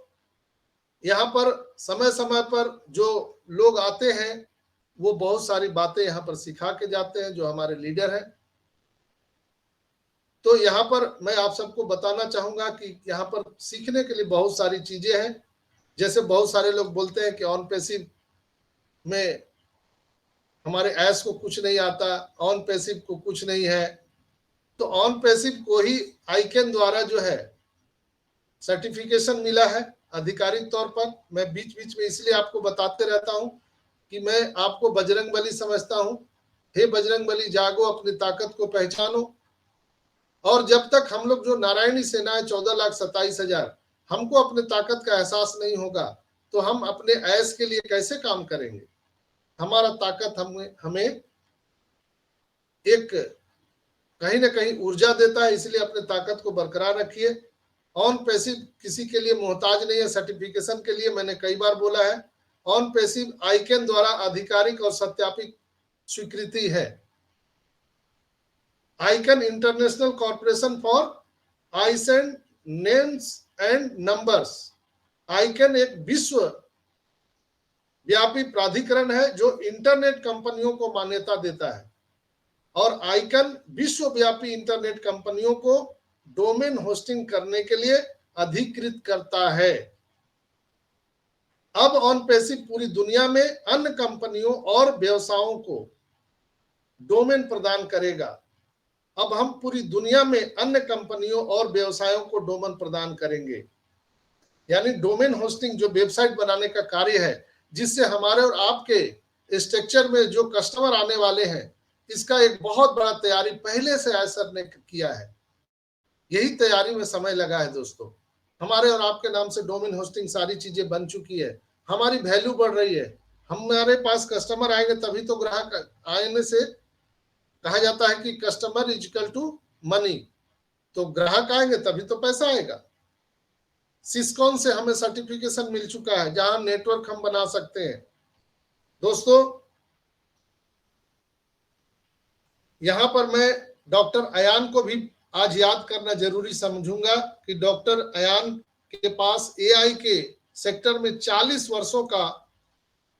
यहाँ पर समय समय पर जो लोग आते हैं वो बहुत सारी बातें यहाँ पर सिखा के जाते हैं, जो हमारे लीडर हैं। तो यहाँ पर मैं आप सबको बताना चाहूंगा कि यहाँ पर सीखने के लिए बहुत सारी चीजें हैं। जैसे बहुत सारे लोग बोलते हैं कि ऑन पैसिव में हमारे एस को कुछ नहीं आता, ऑन पैसिव को कुछ नहीं है। तो ऑन पैसिव को ही आइकन द्वारा जो है सर्टिफिकेशन मिला है आधिकारिक तौर पर। मैं बीच बीच में इसलिए आपको बताते रहता हूं कि मैं आपको बजरंग बली समझता हूं। हे बजरंग बली जागो, अपनी ताकत को पहचानो। और जब तक हम लोग जो नारायणी सेना है 14,27,000, हमको अपने ताकत का एहसास नहीं होगा तो हम अपने ऐश के लिए कैसे काम करेंगे। हमारा ताकत हमें एक कहीं ना कहीं ऊर्जा देता है, इसलिए अपने ताकत को बरकरार रखिए। ऑन पैसिव किसी के लिए मोहताज नहीं है सर्टिफिकेशन के लिए, मैंने कई बार बोला है। ऑन पैसिव आइकन द्वारा आधिकारिक और सत्यापित स्वीकृति है। ICANN international corporation for assigned names and numbers. ICANN एक विश्व व्यापी प्राधिकरण है जो इंटरनेट कंपनियों को मान्यता देता है, और आइकन विश्वव्यापी इंटरनेट कंपनियों को डोमेन होस्टिंग करने के लिए अधिकृत करता है। अब ऑन पैसिव पूरी दुनिया में अन्य कंपनियों और व्यवसायों को डोमेन प्रदान करेगा। अब हम पूरी दुनिया में अन्य कंपनियों और व्यवसायों को डोमेन प्रदान करेंगे। यानी डोमेन होस्टिंग जो वेबसाइट बनाने का कार्य है, जिससे हमारे और आपके स्ट्रक्चर में जो कस्टमर आने वाले हैं, इसका एक बहुत बड़ा तैयारी पहले से आयसर ने किया है। यही तैयारी में समय लगा है दोस्तों। हमारे और आपके नाम से डोमेन होस्टिंग सारी चीजें बन चुकी है, हमारी वैल्यू बढ़ रही है। हमारे पास कस्टमर आएंगे तभी तो ग्राहक आने से कहा जाता है कि customer is equal to money. तो ग्राहक आएंगे तभी तो पैसा आएगा। सिस्कॉन से हमें सर्टिफिकेशन मिल चुका है, जहां नेटवर्क हम बना सकते हैं। दोस्तों, यहां पर मैं डॉक्टर अयान को भी आज याद करना जरूरी समझूंगा कि डॉक्टर अयान के पास एआई के सेक्टर में 40 वर्षों का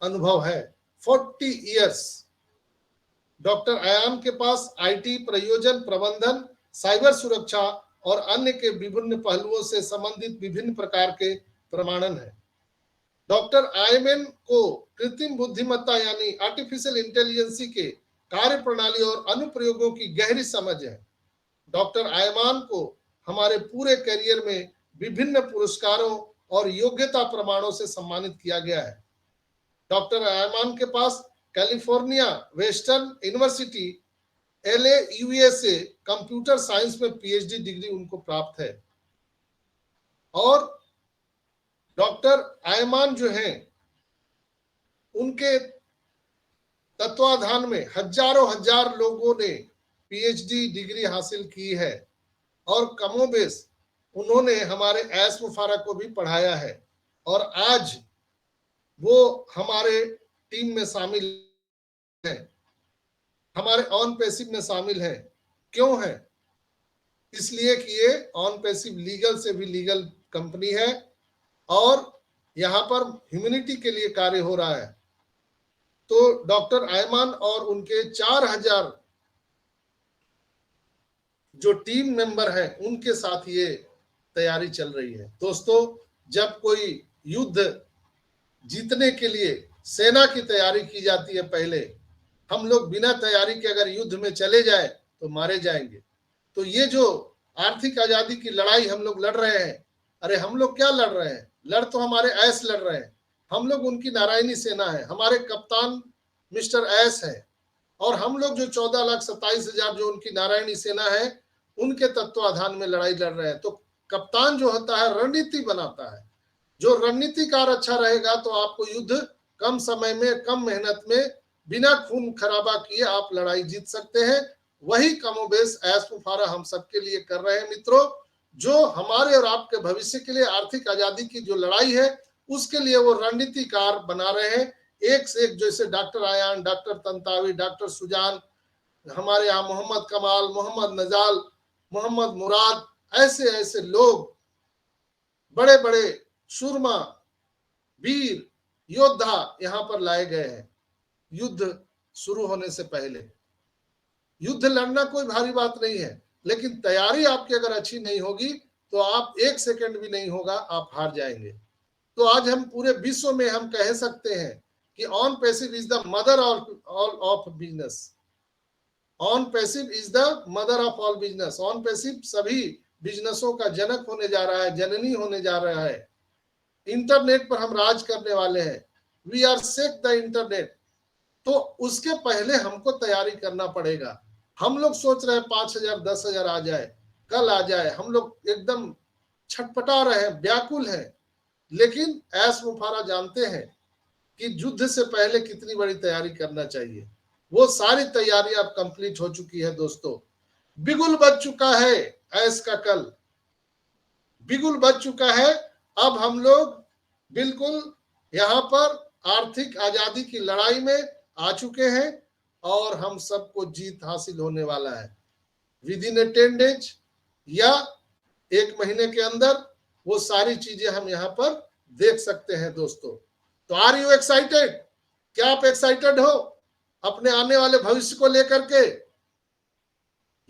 अनुभव है, 40 इयर्स। डॉक्टर अयान के पास आईटी, प्रयोजन प्रबंधन, साइबर सुरक्षा और अन्य के विभिन्न पहलुओं से संबंधित विभिन्न प्रकार के प्रमाणन है। डॉक्टर आयमन को कृत्रिम बुद्धिमत्ता यानी आर्टिफिशियल इंटेलिजेंस के कार्य प्रणाली और अनुप्रयोगों की गहरी समझ है। डॉक्टर आयमान को हमारे पूरे करियर में विभिन्न पुरस्कारों और योग्यता प्रमाणों से सम्मानित किया गया है। डॉक्टर आयमान के पास California Western University LA USA computer science में PhD डिग्री उनको प्राप्त है। और डॉक्टर आयमान जो हैं, उनके तत्वाधान में हजारों हजार लोगों ने PhD डिग्री हासिल की है, और कमोबेश उन्होंने हमारे एस मुफारा को भी पढ़ाया है, और आज वो हमारे टीम में शामिल है, हमारे ऑन पैसिव में शामिल है। क्यों है? इसलिए कि ये ऑन पैसिव लीगल से भी लीगल कंपनी है, और यहाँ पर ह्यूमैनिटी के लिए कार्य हो रहा है। तो डॉक्टर आयमान और उनके 4000 जो टीम मेंबर हैं, उनके साथ ये तैयारी चल रही है। दोस्तों, जब कोई युद्ध जीतने के लिए सेना की तैयारी की जाती है, पहले हम लोग बिना तैयारी के अगर युद्ध में चले जाए तो मारे जाएंगे। तो ये जो आर्थिक आजादी की लड़ाई हम लोग लड़ रहे हैं, अरे हम लोग क्या लड़ रहे हैं? लड़ तो हमारे ऐस लड़ रहे हैं। हम लोग उनकी नारायणी सेना है, हमारे कप्तान मिस्टर ऐस है, और हम लोग जो 14,27,000 जो उनकी नारायणी सेना है, उनके तत्वाधान में लड़ाई लड़ रहे हैं। तो कप्तान जो होता है रणनीति बनाता है, जो रणनीतिकार अच्छा रहेगा तो आपको युद्ध कम समय में, कम मेहनत में, बिना खून खराबा किए आप लड़ाई जीत सकते हैं। वही कमोबेश ऐश मुफारा हम सबके लिए कर रहे हैं मित्रों। जो हमारे और आपके भविष्य के लिए आर्थिक आजादी की जो लड़ाई है उसके लिए वो रणनीतिकार बना रहे हैं। एक से एक, जैसे डॉक्टर आयान, डॉक्टर तंतावी, डॉक्टर सुजान, हमारे यहाँ मोहम्मद कमाल, मोहम्मद नजाल, मोहम्मद मुराद, ऐसे ऐसे लोग, बड़े बड़े शूरमा, वीर, योद्धा यहाँ पर लाए गए हैं युद्ध शुरू होने से पहले। युद्ध लड़ना कोई भारी बात नहीं है, लेकिन तैयारी आपकी अगर अच्छी नहीं होगी तो आप एक सेकंड भी नहीं होगा, आप हार जाएंगे। तो आज हम पूरे विश्व में हम कह सकते हैं कि on passive is the mother of business. On passive is the mother of all business. On passive सभी बिजनेसों का जनक होने जा रहा है, जननी होने जा रहा है। इंटरनेट पर हम राज करने वाले हैं। We are sack the internet. तो उसके पहले हमको तैयारी करना पड़ेगा। हम लोग सोच रहे हैं 5,000 10,000 आ जाए, कल आ जाए, हम लोग एकदम छटपटा रहे हैं, व्याकुल हैं। लेकिन ऐश मुफारा जानते हैं कि युद्ध से पहले कितनी बड़ी तैयारी करना चाहिए। वो सारी तैयारी अब कंप्लीट हो चुकी है दोस्तों। बिगुल बज चुका है ऐश का कल, बिगुल बज चुका है। अब हम लोग बिल्कुल यहाँ पर आर्थिक आजादी की लड़ाई में आ चुके हैं और हम सबको जीत हासिल होने वाला है। विद इन 10 डेज या एक महीने के अंदर वो सारी चीजें हम यहाँ पर देख सकते हैं दोस्तों। तो आर यू एक्साइटेड? क्या आप एक्साइटेड हो अपने आने वाले भविष्य को लेकर के?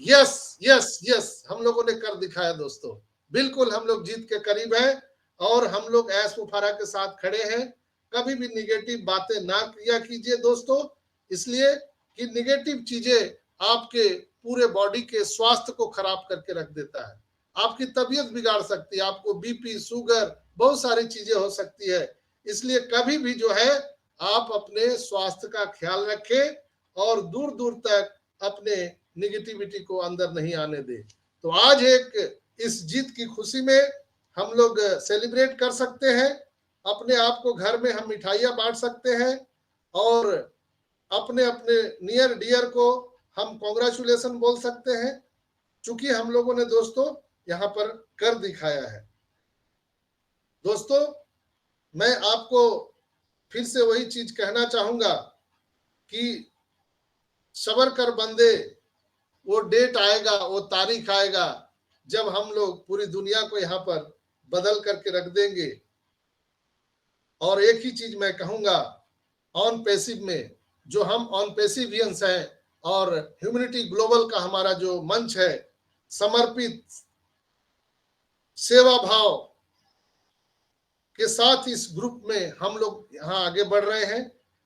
यस यस यस, हम लोगों ने कर दिखाया दोस्तों। बिल्कुल हम लोग जीत के करीब हैं और हम लोग ऐश मुफारा के साथ खड़े हैं। कभी भी निगेटिव बातें ना किया कीजिए दोस्तों, इसलिए कि निगेटिव चीजें आपके पूरे बॉडी के स्वास्थ्य को खराब करके रख देता है। आपकी तबीयत बिगाड़ सकती है, आपको बीपी, शुगर, बहुत सारी चीजें हो सकती है। इसलिए कभी भी जो है आप अपने स्वास्थ्य का ख्याल रखें और दूर दूर तक अपने निगेटिविटी को अंदर नहीं आने दे। तो आज एक इस जीत की खुशी में हम लोग सेलिब्रेट कर सकते हैं। अपने आप को घर में हम मिठाइयां बांट सकते हैं और अपने अपने नियर डियर को हम कॉन्ग्रेचुलेशन बोल सकते हैं, चूंकि हम लोगों ने दोस्तों यहाँ पर कर दिखाया है। दोस्तों मैं आपको फिर से वही चीज कहना चाहूंगा कि सबर कर बंदे, वो डेट आएगा, वो तारीख आएगा जब हम लोग पूरी दुनिया को यहाँ पर बदल करके रख देंगे। और एक ही चीज मैं कहूंगा, ऑन पैसिव में जो हम ऑन पैसिवियंस हैं और ह्यूमैनिटी ग्लोबल का हमारा जो मंच है, समर्पित सेवा भाव के साथ इस ग्रुप में हम लोग यहाँ आगे बढ़ रहे हैं।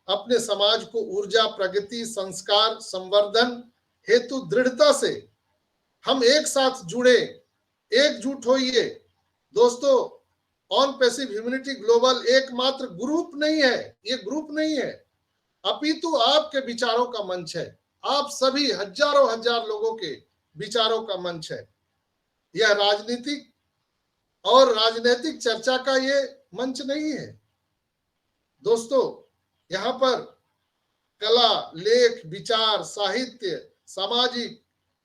अपने समाज को ऊर्जा, प्रगति, संस्कार, संवर्धन हेतु दृढ़ता से हम एक साथ जुड़े, एकजुट होइए दोस्तों। ऑन पैसिव ह्यूमैनिटी ग्लोबल एकमात्र ग्रुप नहीं है, ये ग्रुप नहीं है, अपितु आपके विचारों का मंच है। आप सभी हजारों हजार लोगों के विचारों का मंच है। यह राजनीतिक और राजनीतिक चर्चा का ये मंच नहीं है दोस्तों। यहाँ पर कला, लेख, विचार, साहित्य, सामाजिक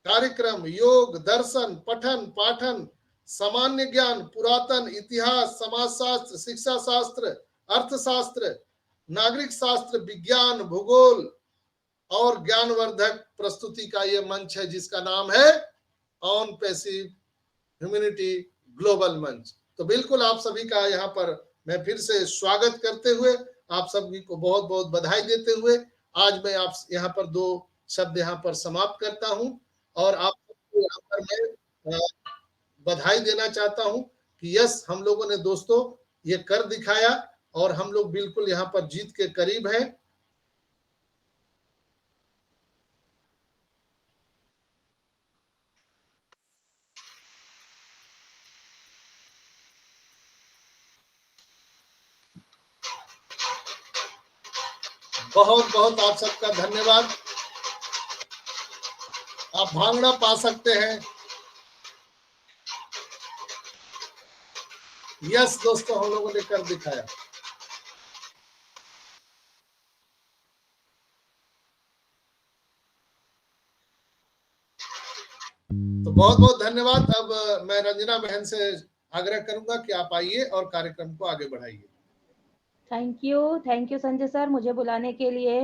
कार्यक्रम, योग, दर्शन, पठन पाठन, सामान्य ज्ञान, पुरातन इतिहास, समाजशास्त्र, शिक्षा शास्त्र, अर्थशास्त्र, नागरिक शास्त्र, विज्ञान, भूगोल और ज्ञानवर्धक प्रस्तुति का ये मंच है जिसका नाम है ऑन पैसिव ह्यूमैनिटी ग्लोबल मंच। तो बिल्कुल आप सभी का यहाँ पर मैं फिर से स्वागत करते हुए आप सभी को बहुत बहुत बधाई देते हुए आज मैं आप यहाँ पर 2 शब्द यहाँ पर समाप्त करता हूँ और आप सबको यहाँ पर मैं बधाई देना चाहता हूँ कि यस, हम लोगों ने दोस्तों ये कर दिखाया और हम लोग बिल्कुल यहाँ पर जीत के करीब हैं। बहुत बहुत आप सबका धन्यवाद। आप भांगड़ा पा सकते हैं। यस दोस्तों, हम लोगों ने कर दिखाया। तो बहुत बहुत धन्यवाद। अब मैं रंजना बहन से आग्रह करूंगा कि आप आइए और कार्यक्रम को आगे बढ़ाइए। थैंक यू संजय सर, मुझे बुलाने के लिए।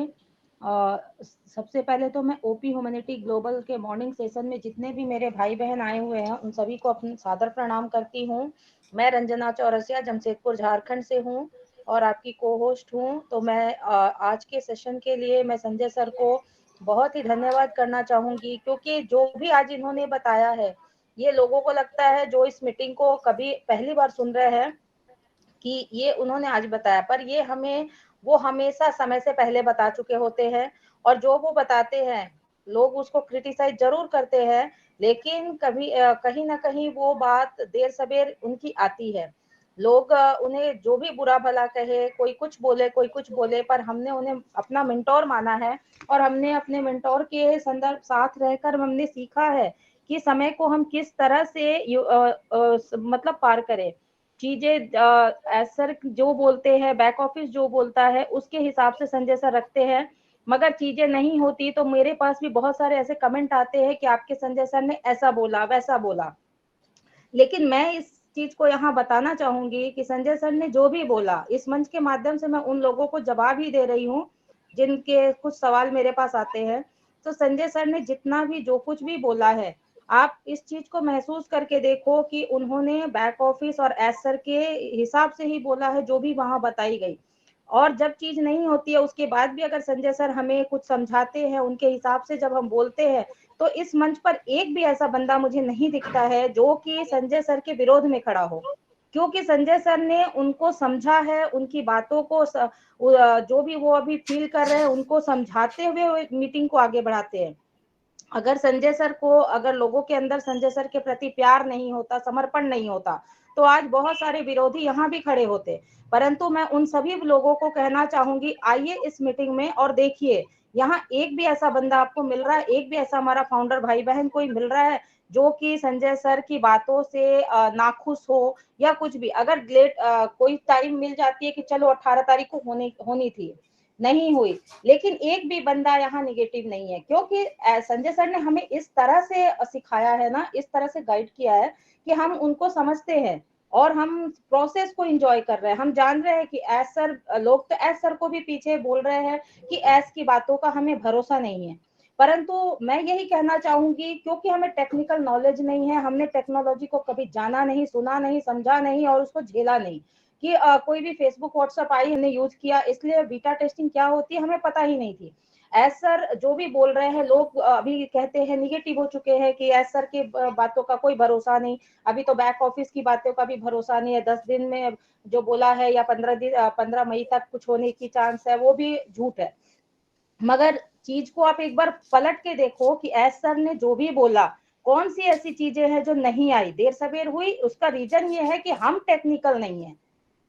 सबसे पहले तो मैं ओपी ह्यूमैनिटी ग्लोबल के मॉर्निंग सेशन में जितने भी मेरे भाई बहन आए हुए हैं उन सभी को अपना सादर प्रणाम करती हूँ। मैं रंजना चौरसिया जमशेदपुर झारखंड से हूँ और आपकी को होस्ट हूँ। तो मैं आज के सेशन के लिए मैं संजय सर को बहुत ही धन्यवाद करना चाहूंगी, क्योंकि जो भी आज इन्होंने बताया है ये लोगों को लगता है जो इस मीटिंग को कभी पहली बार सुन रहे हैं कि ये उन्होंने आज बताया, पर ये हमें वो हमेशा समय से पहले बता चुके होते हैं। और जो वो बताते हैं लोग उसको क्रिटिसाइज जरूर करते हैं, लेकिन कभी कहीं ना कहीं वो बात देर सवेर उनकी आती है। लोग उन्हें जो भी बुरा भला कहे, कोई कुछ बोले कोई कुछ बोले, पर हमने उन्हें अपना मेंटोर माना है और हमने अपने मेंटोर के संदर्भ साथ रहकर हमने सीखा है कि समय को हम किस तरह से मतलब पार करें। चीजें सर जो बोलते हैं, बैक ऑफिस जो बोलता है उसके हिसाब से संजय सर रखते हैं, मगर चीजें नहीं होती तो मेरे पास भी बहुत सारे ऐसे कमेंट आते हैं कि आपके संजय सर ने ऐसा बोला वैसा बोला। लेकिन मैं इस चीज को यहाँ बताना चाहूंगी कि संजय सर ने जो भी बोला इस मंच के माध्यम से मैं उन लोगों को जवाब ही दे रही हूँ जिनके कुछ सवाल मेरे पास आते हैं। तो संजय सर ने जितना भी जो कुछ भी बोला है, आप इस चीज को महसूस करके देखो कि उन्होंने बैक ऑफिस और एस सर के हिसाब से ही बोला है जो भी वहां बताई गई। और जब चीज नहीं होती है उसके बाद भी अगर संजय सर हमें कुछ समझाते हैं उनके हिसाब से जब हम बोलते हैं, तो इस मंच पर एक भी ऐसा बंदा मुझे नहीं दिखता है जो कि संजय सर के विरोध में खड़ा हो, क्योंकि संजय सर ने उनको समझा है, उनकी बातों को जो भी वो अभी फील कर रहे हैं उनको समझाते हुए मीटिंग को आगे बढ़ाते हैं। अगर संजय सर को, अगर लोगों के अंदर संजय सर के प्रति प्यार नहीं होता, समर्पण नहीं होता, तो आज बहुत सारे विरोधी यहाँ भी खड़े होते। परंतु मैं उन सभी लोगों को कहना चाहूंगी, आइए इस मीटिंग में और देखिए यहाँ एक भी ऐसा बंदा आपको मिल रहा है, एक भी ऐसा हमारा फाउंडर भाई बहन कोई मिल रहा है जो कि संजय सर की बातों से नाखुश हो या कुछ भी। अगर लेट कोई टाइम मिल जाती है कि चलो 18 तारीख को होनी थी, नहीं हुई, लेकिन एक भी बंदा यहाँ निगेटिव नहीं है, क्योंकि संजय सर ने हमें इस तरह से सिखाया है ना, इस तरह से गाइड किया है कि हम उनको समझते हैं और हम प्रोसेस को एंजॉय कर रहे हैं। हम जान रहे हैं कि एस सर, लोग तो एस सर को भी पीछे बोल रहे हैं कि एस की बातों का हमें भरोसा नहीं है, परंतु मैं यही कहना चाहूंगी क्योंकि हमें टेक्निकल नॉलेज नहीं है, हमने टेक्नोलॉजी को कभी जाना नहीं, सुना नहीं, समझा नहीं और उसको झेला नहीं कि कोई भी फेसबुक व्हाट्सएप आई हमने यूज किया, इसलिए बीटा टेस्टिंग क्या होती है हमें पता ही नहीं थी। एस सर जो भी बोल रहे हैं, लोग अभी कहते हैं निगेटिव हो चुके हैं कि एस सर के बातों का कोई भरोसा नहीं, अभी तो बैक ऑफिस की बातों का भी भरोसा नहीं है, 10 दिन में जो बोला है या 15 दिन 15 मई तक कुछ होने की चांस है, वो भी झूठ है। मगर चीज को आप एक बार पलट के देखो कि एस सर ने जो भी बोला, कौन सी ऐसी चीजें हैं जो नहीं आई, देर सवेर हुई, उसका रीजन ये है कि हम टेक्निकल नहीं है।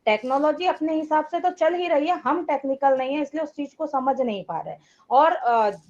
टेक्नोलॉजी अपने हिसाब से तो चल ही रही है, हम टेक्निकल नहीं है, इसलिए उस चीज को समझ नहीं पा रहे। और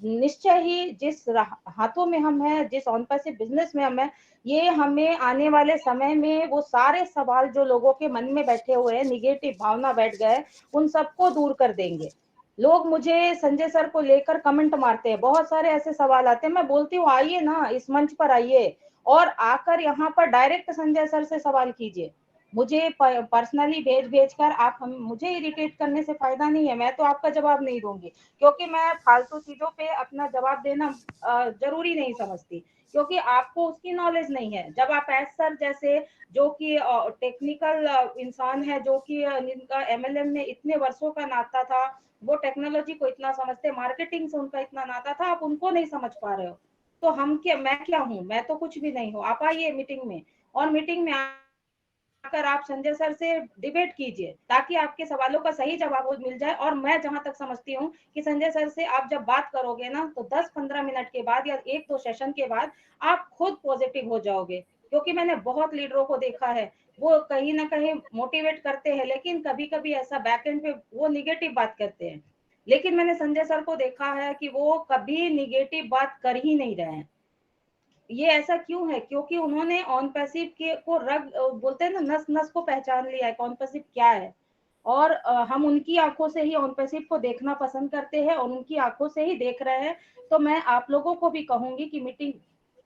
निश्चय ही जिस हाथों में हम है, जिस ऑन पैसिव बिजनेस में हम है, ये हमें आने वाले समय में वो सारे सवाल जो लोगों के मन में बैठे हुए हैं, निगेटिव भावना बैठ गए, उन सबको दूर कर देंगे। लोग मुझे संजय सर को लेकर कमेंट मारते हैं, बहुत सारे ऐसे सवाल आते हैं, मैं बोलती हूँ आइए ना इस मंच पर आइए और आकर यहाँ पर डायरेक्ट संजय सर से सवाल कीजिए। मुझे पर्सनली भेज भेज कर आप हम मुझे इरिटेट करने से फायदा नहीं है, मैं तो आपका जवाब नहीं दूंगी, क्योंकि मैं फालतू चीजों पे अपना जवाब देना जरूरी नहीं समझती, क्योंकि आपको उसकी नॉलेज नहीं है। जब आप एस सर जैसे जो कि टेक्निकल इंसान है, जो कि जिनका एमएलएम में इतने वर्षों का नाता था, वो टेक्नोलॉजी को इतना समझते, मार्केटिंग से उनका इतना नाता था, आप उनको नहीं समझ पा रहे हो, तो हम क्या, मैं क्या हूँ, मैं तो कुछ भी नहीं हूँ। आप आइए मीटिंग में और मीटिंग में आकर आप संजय सर से डिबेट कीजिए, ताकि आपके सवालों का सही जवाब मिल जाए। और मैं जहां तक समझती हूँ कि संजय सर से आप जब बात करोगे ना, तो 10-15 मिनट के बाद या 1-2 सेशन के बाद आप खुद पॉजिटिव हो जाओगे, क्योंकि मैंने बहुत लीडरों को देखा है, वो कहीं ना कहीं मोटिवेट करते हैं, लेकिन कभी कभी ऐसा बैक एंड पे वो निगेटिव बात करते हैं। लेकिन मैंने संजय सर को देखा है कि वो कभी निगेटिव बात कर ही नहीं रहे हैं। ये ऐसा क्यों है? क्योंकि उन्होंने ऑन पैसिव के को रग बोलते हैं ना, नस नस को पहचान लिया है ऑन पैसिव क्या है। और हम उनकी आंखों से ही ऑन पैसिव को देखना पसंद करते हैं और उनकी आंखों से ही देख रहे हैं। तो मैं आप लोगों को भी कहूंगी कि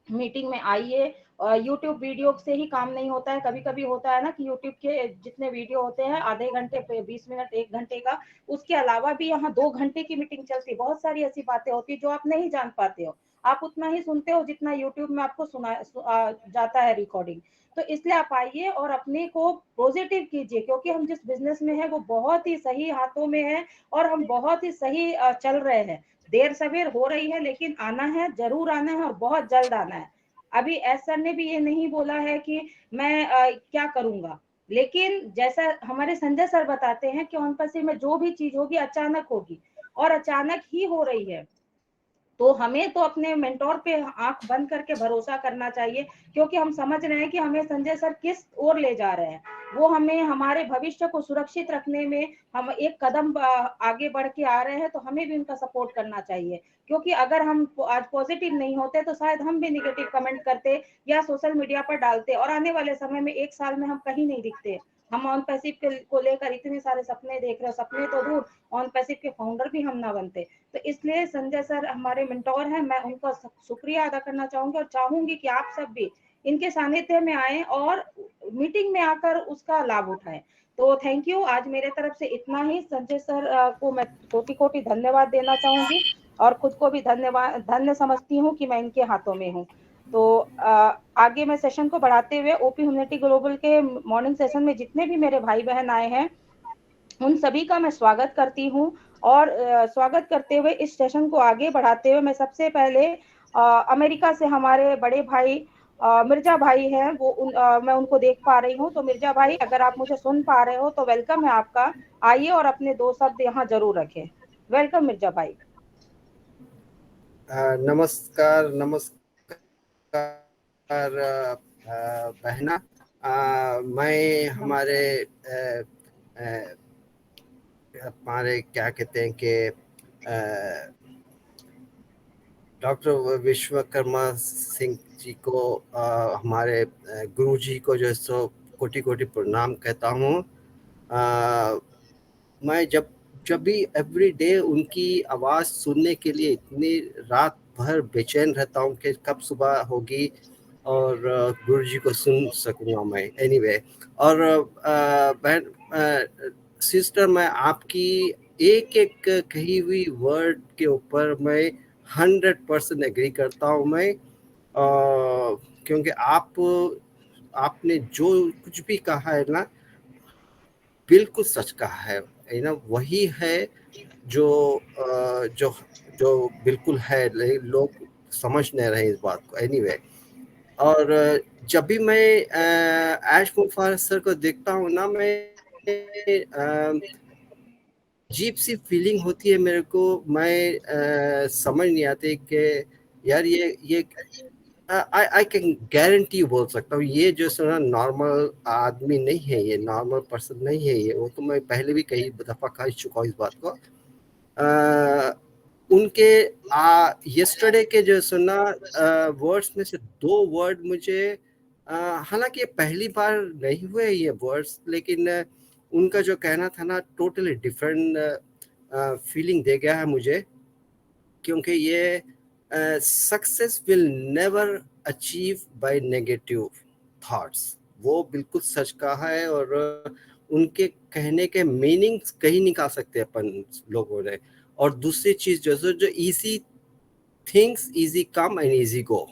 मीटिंग में आइए। यूट्यूब वीडियो से ही काम नहीं होता है, कभी कभी होता है ना कि यूट्यूब के जितने वीडियो होते हैं आधे घंटे पे 20 मिनट 1 घंटे का, उसके अलावा भी यहाँ 2 घंटे की मीटिंग चलती है। बहुत सारी ऐसी बातें होती है जो आप नहीं जान पाते हो, आप उतना ही सुनते हो जितना यूट्यूब में आपको जाता है रिकॉर्डिंग। तो इसलिए आप आइए और अपने को पॉजिटिव कीजिए, क्योंकि हम जिस बिजनेस में है वो बहुत ही सही हाथों में है और हम बहुत ही सही चल रहे हैं। देर सवेर हो रही है लेकिन आना है, जरूर आना है और बहुत जल्द आना है। अभी एस सर ने भी ये नहीं बोला है कि मैं क्या करूंगा, लेकिन जैसा हमारे संजय सर बताते हैं कि ऑन पैसिव में जो भी चीज होगी अचानक होगी और अचानक ही हो रही है। तो हमें तो अपने मेंटोर पे आंख बंद करके भरोसा करना चाहिए, क्योंकि हम समझ रहे हैं कि हमें संजय सर किस ओर ले जा रहे हैं। वो हमें हमारे भविष्य को सुरक्षित रखने में हम एक कदम आगे बढ़ के आ रहे हैं, तो हमें भी उनका सपोर्ट करना चाहिए। क्योंकि अगर हम आज पॉजिटिव नहीं होते तो शायद हम भी निगेटिव कमेंट करते या सोशल मीडिया पर डालते और आने वाले समय में 1 साल में हम कहीं नहीं दिखते। हम ऑन पैसिव को लेकर इतने सारे सपने देख रहे हैं, सपने तो दूर, ऑन पैसिव के फाउंडर भी हम ना बनते। तो इसलिए संजय सर हमारे मेंटोर हैं, मैं उनका शुक्रिया अदा करना चाहूंगी और चाहूंगी कि आप सब भी इनके सानिध्य में आए और मीटिंग में आकर उसका लाभ उठाएं। तो थैंक यू। आज मेरे तरफ से इतना ही। संजय सर को मैं कोटि कोटि धन्यवाद देना चाहूंगी और खुद को भी धन्य समझती हूँ कि मैं इनके हाथों में हूँ। तो आगे मैं सेशन को बढ़ाते हुए ओपी ह्यूमैनिटी ग्लोबल के मॉर्निंग सेशन में जितने भी मेरे भाई बहन आए हैं उन सभी का मैं स्वागत करती हूँ। और स्वागत करते हुए इस सेशन को आगे बढ़ाते हुए मैं सबसे पहले अमेरिका से हमारे बड़े भाई मिर्जा भाई हैं, मैं उनको देख पा रही हूँ। तो मिर्जा भाई, अगर आप मुझे सुन पा रहे हो तो वेलकम है आपका। आइए और अपने 2 शब्द यहाँ जरूर रखें। वेलकम मिर्जा भाई। नमस्कार बहना। मैं हमारे हमारे क्या कहते हैं कि डॉक्टर विश्वकर्मा सिंह जी को हमारे गुरु जी को जो है सो कोटि कोटि प्रणाम कहता हूँ। मैं जब भी एवरी डे उनकी आवाज़ सुनने के लिए इतनी रात भर बेचैन रहता हूँ कि कब सुबह होगी और गुरु जी को सुन सकूँगा मैं। एनीवे, और बहन सिस्टर, मैं आपकी एक एक कही हुई वर्ड के ऊपर मैं 100% एग्री करता हूँ मैं, क्योंकि आपने जो कुछ भी कहा है ना, बिल्कुल सच कहा है ना। वही है जो जो जो बिल्कुल है, लोग समझ नहीं रहे इस बात को। एनीवे, और जब भी मैं ऐश मुफार सर को देखता हूँ ना, मैं अजीब सी फीलिंग होती है मेरे को। मैं समझ नहीं आती कि यार ये आई कैन गारंटी बोल सकता हूँ, ये जो है नॉर्मल आदमी नहीं है, ये नॉर्मल पर्सन नहीं है ये। वो तो मैं पहले भी कई दफ़ा कह चुका हूँ इस बात को। उनके यस्टरडे के जो सुना वर्ड्स में से 2 वर्ड मुझे, हालांकि ये पहली बार नहीं हुए ये वर्ड्स, लेकिन उनका जो कहना था ना टोटली डिफरेंट फीलिंग दे गया है मुझे। क्योंकि ये success will never achieve by negative thoughts, वो बिल्कुल सच कहा है। और उनके कहने के मीनिंग्स कहीं निकाल सकते हैं अपन लोगों ने। और दूसरी चीज जो easy things easy come and easy go.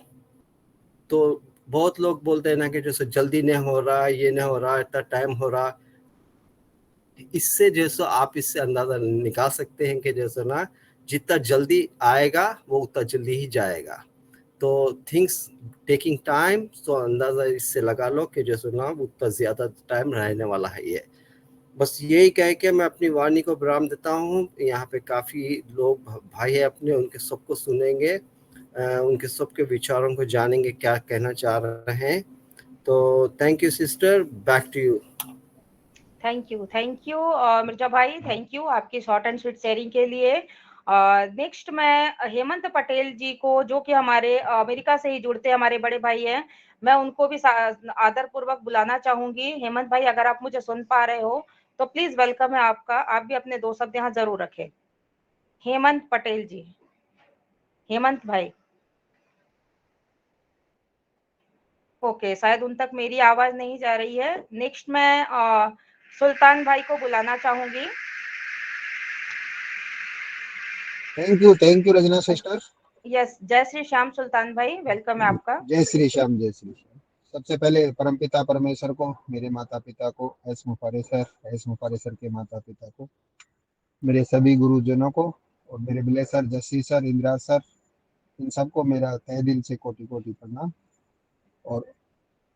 तो बहुत लोग बोलते हैं ना कि जैसे जल्दी नहीं हो रहा, ये नहीं हो रहा, इतना टाइम हो रहा। इससे जैसे आप इससे अंदाजा निकाल सकते हैं कि जैसे ना जितना जल्दी आएगा वो उतना जल्दी ही जाएगा। तो थिंग्स टेकिंग टाइम, तो अंदाजा इससे लगा लो कि जैसे ना उतना ज्यादा टाइम रहने वाला है ये। बस यही कह के मैं अपनी वाणी को विराम देता हूँ। यहाँ पे काफी लोग भाई है अपने, उनके सबको सुनेंगे, उनके सबके विचारों को जानेंगे क्या कहना चाह रहे हैं। तो thank you sister, back to you. Thank you Mirza भाई, थैंक यू आपकी शॉर्ट एंड स्वीट शेयरिंग के लिए। नेक्स्ट मैं हेमंत पटेल जी को, जो कि हमारे अमेरिका से ही जुड़ते हमारे बड़े भाई हैं, मैं उनको भी आदर पूर्वक बुलाना चाहूंगी। हेमंत भाई, अगर आप मुझे सुन पा रहे हो तो प्लीज वेलकम है आपका, आप भी अपने 2 शब्द यहाँ जरूर रखें। हेमंत पटेल जी, हेमंत भाई, ओके, शायद उन तक मेरी आवाज नहीं जा रही है। नेक्स्ट मैं सुल्तान भाई को बुलाना चाहूंगी। Thank you Rajna sister. Yes, जय श्री श्याम सुल्तान भाई, वेलकम है आपका। जय श्री श्याम, जय श्री श्याम। सबसे पहले परमपिता परमेश्वर को, मेरे माता पिता को, एस मुफारेसर के माता पिता को, मेरे सभी गुरुजनों को, और मेरे बिले सर, जस्सी सर, इंदिराज सर, इन सबको मेरा तहे दिल से कोटि कोटि प्रणाम। और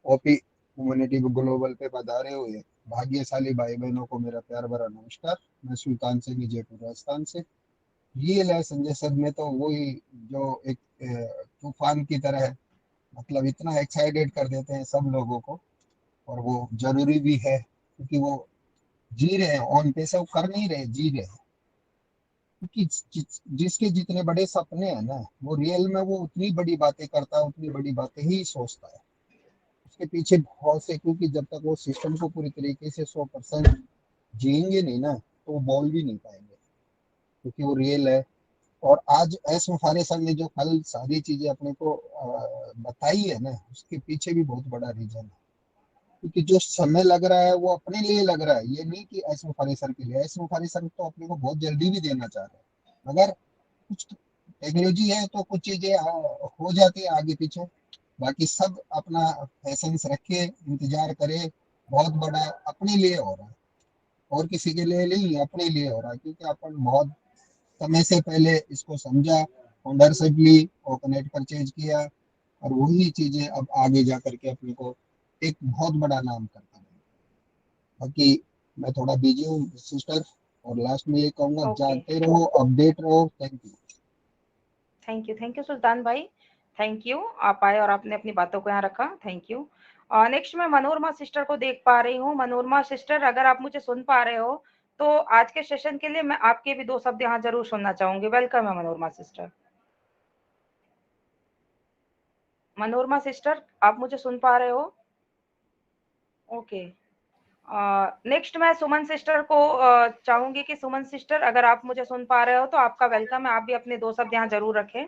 ओपी ह्यूमैनिटी ग्लोबल पे पधारे हुए भाग्यशाली भाई बहनों को मेरा प्यार भरा नमस्कार। मैं सुल्तान सिंह, जयपुर राजस्थान से। रियल है संजय सर में तो वही जो एक तूफान की तरह है, मतलब इतना एक्साइटेड कर देते हैं सब लोगों को, और वो जरूरी भी है क्योंकि वो जी रहे हैं ऑन पेशा, वो कर नहीं रहे, जी रहे हैं। क्योंकि जिसके जितने बड़े सपने हैं ना, वो रियल में वो उतनी बड़ी बातें करता है, उतनी बड़ी बातें ही सोचता है। उसके पीछे बहुत से, क्योंकि जब तक वो सिस्टम को पूरी तरीके से 100% जिएंगे नहीं ना, तो वो बोल भी नहीं पाएंगे, क्योंकि वो रियल है। और आज एस मुफारे सर ने जो कल सारी चीजें अपने को बताई है ना, उसके पीछे भी बहुत बड़ा रीजन है। क्योंकि जो समय लग रहा है वो अपने लिए लग रहा है, ये नहीं कि एस मुफारे सर के लिए। एस मुफारे सर तो अपने को बहुत जल्दी भी देना चाह रहे हैं, मगर कुछ टेक्नोलॉजी है तो कुछ चीजें हो जाती है आगे पीछे। बाकी सब अपना पैसेंस रखे, इंतजार करे। बहुत बड़ा अपने लिए हो रहा है, और किसी के लिए नहीं, अपने लिए हो रहा है। क्योंकि अपन बहुत समय से पहले इसको समझा, फाउंडरशिप ली, ओपनेट परचेज किया, और वही चीजें अब आगे जा करके अपने को एक बहुत बड़ा नाम करता है। बाकी मैं थोड़ा बिजी हूँ सिस्टर, और लास्ट में ये कहूंगा, जानते रहो, अपडेट रहो। थैंक यू सुल्तान भाई, थैंक यू, आप आए और आपने अपनी बातों को यहाँ रखा, थैंक यू। नेक्स्ट मैं मनोरमा सिस्टर को देख पा रही हूँ। मनोरमा सिस्टर, अगर आप मुझे सुन पा रहे हो तो आज के सेशन के लिए मैं आपके भी 2 शब्द यहाँ जरूर सुनना चाहूंगी। वेलकम है मनोरमा सिस्टर। मनोरमा सिस्टर, आप मुझे सुन पा रहे हो? ओके। नेक्स्ट मैं सुमन सिस्टर को चाहूंगी कि सुमन सिस्टर, अगर आप मुझे सुन पा रहे हो तो आपका वेलकम है, आप भी अपने 2 शब्द यहाँ जरूर रखें।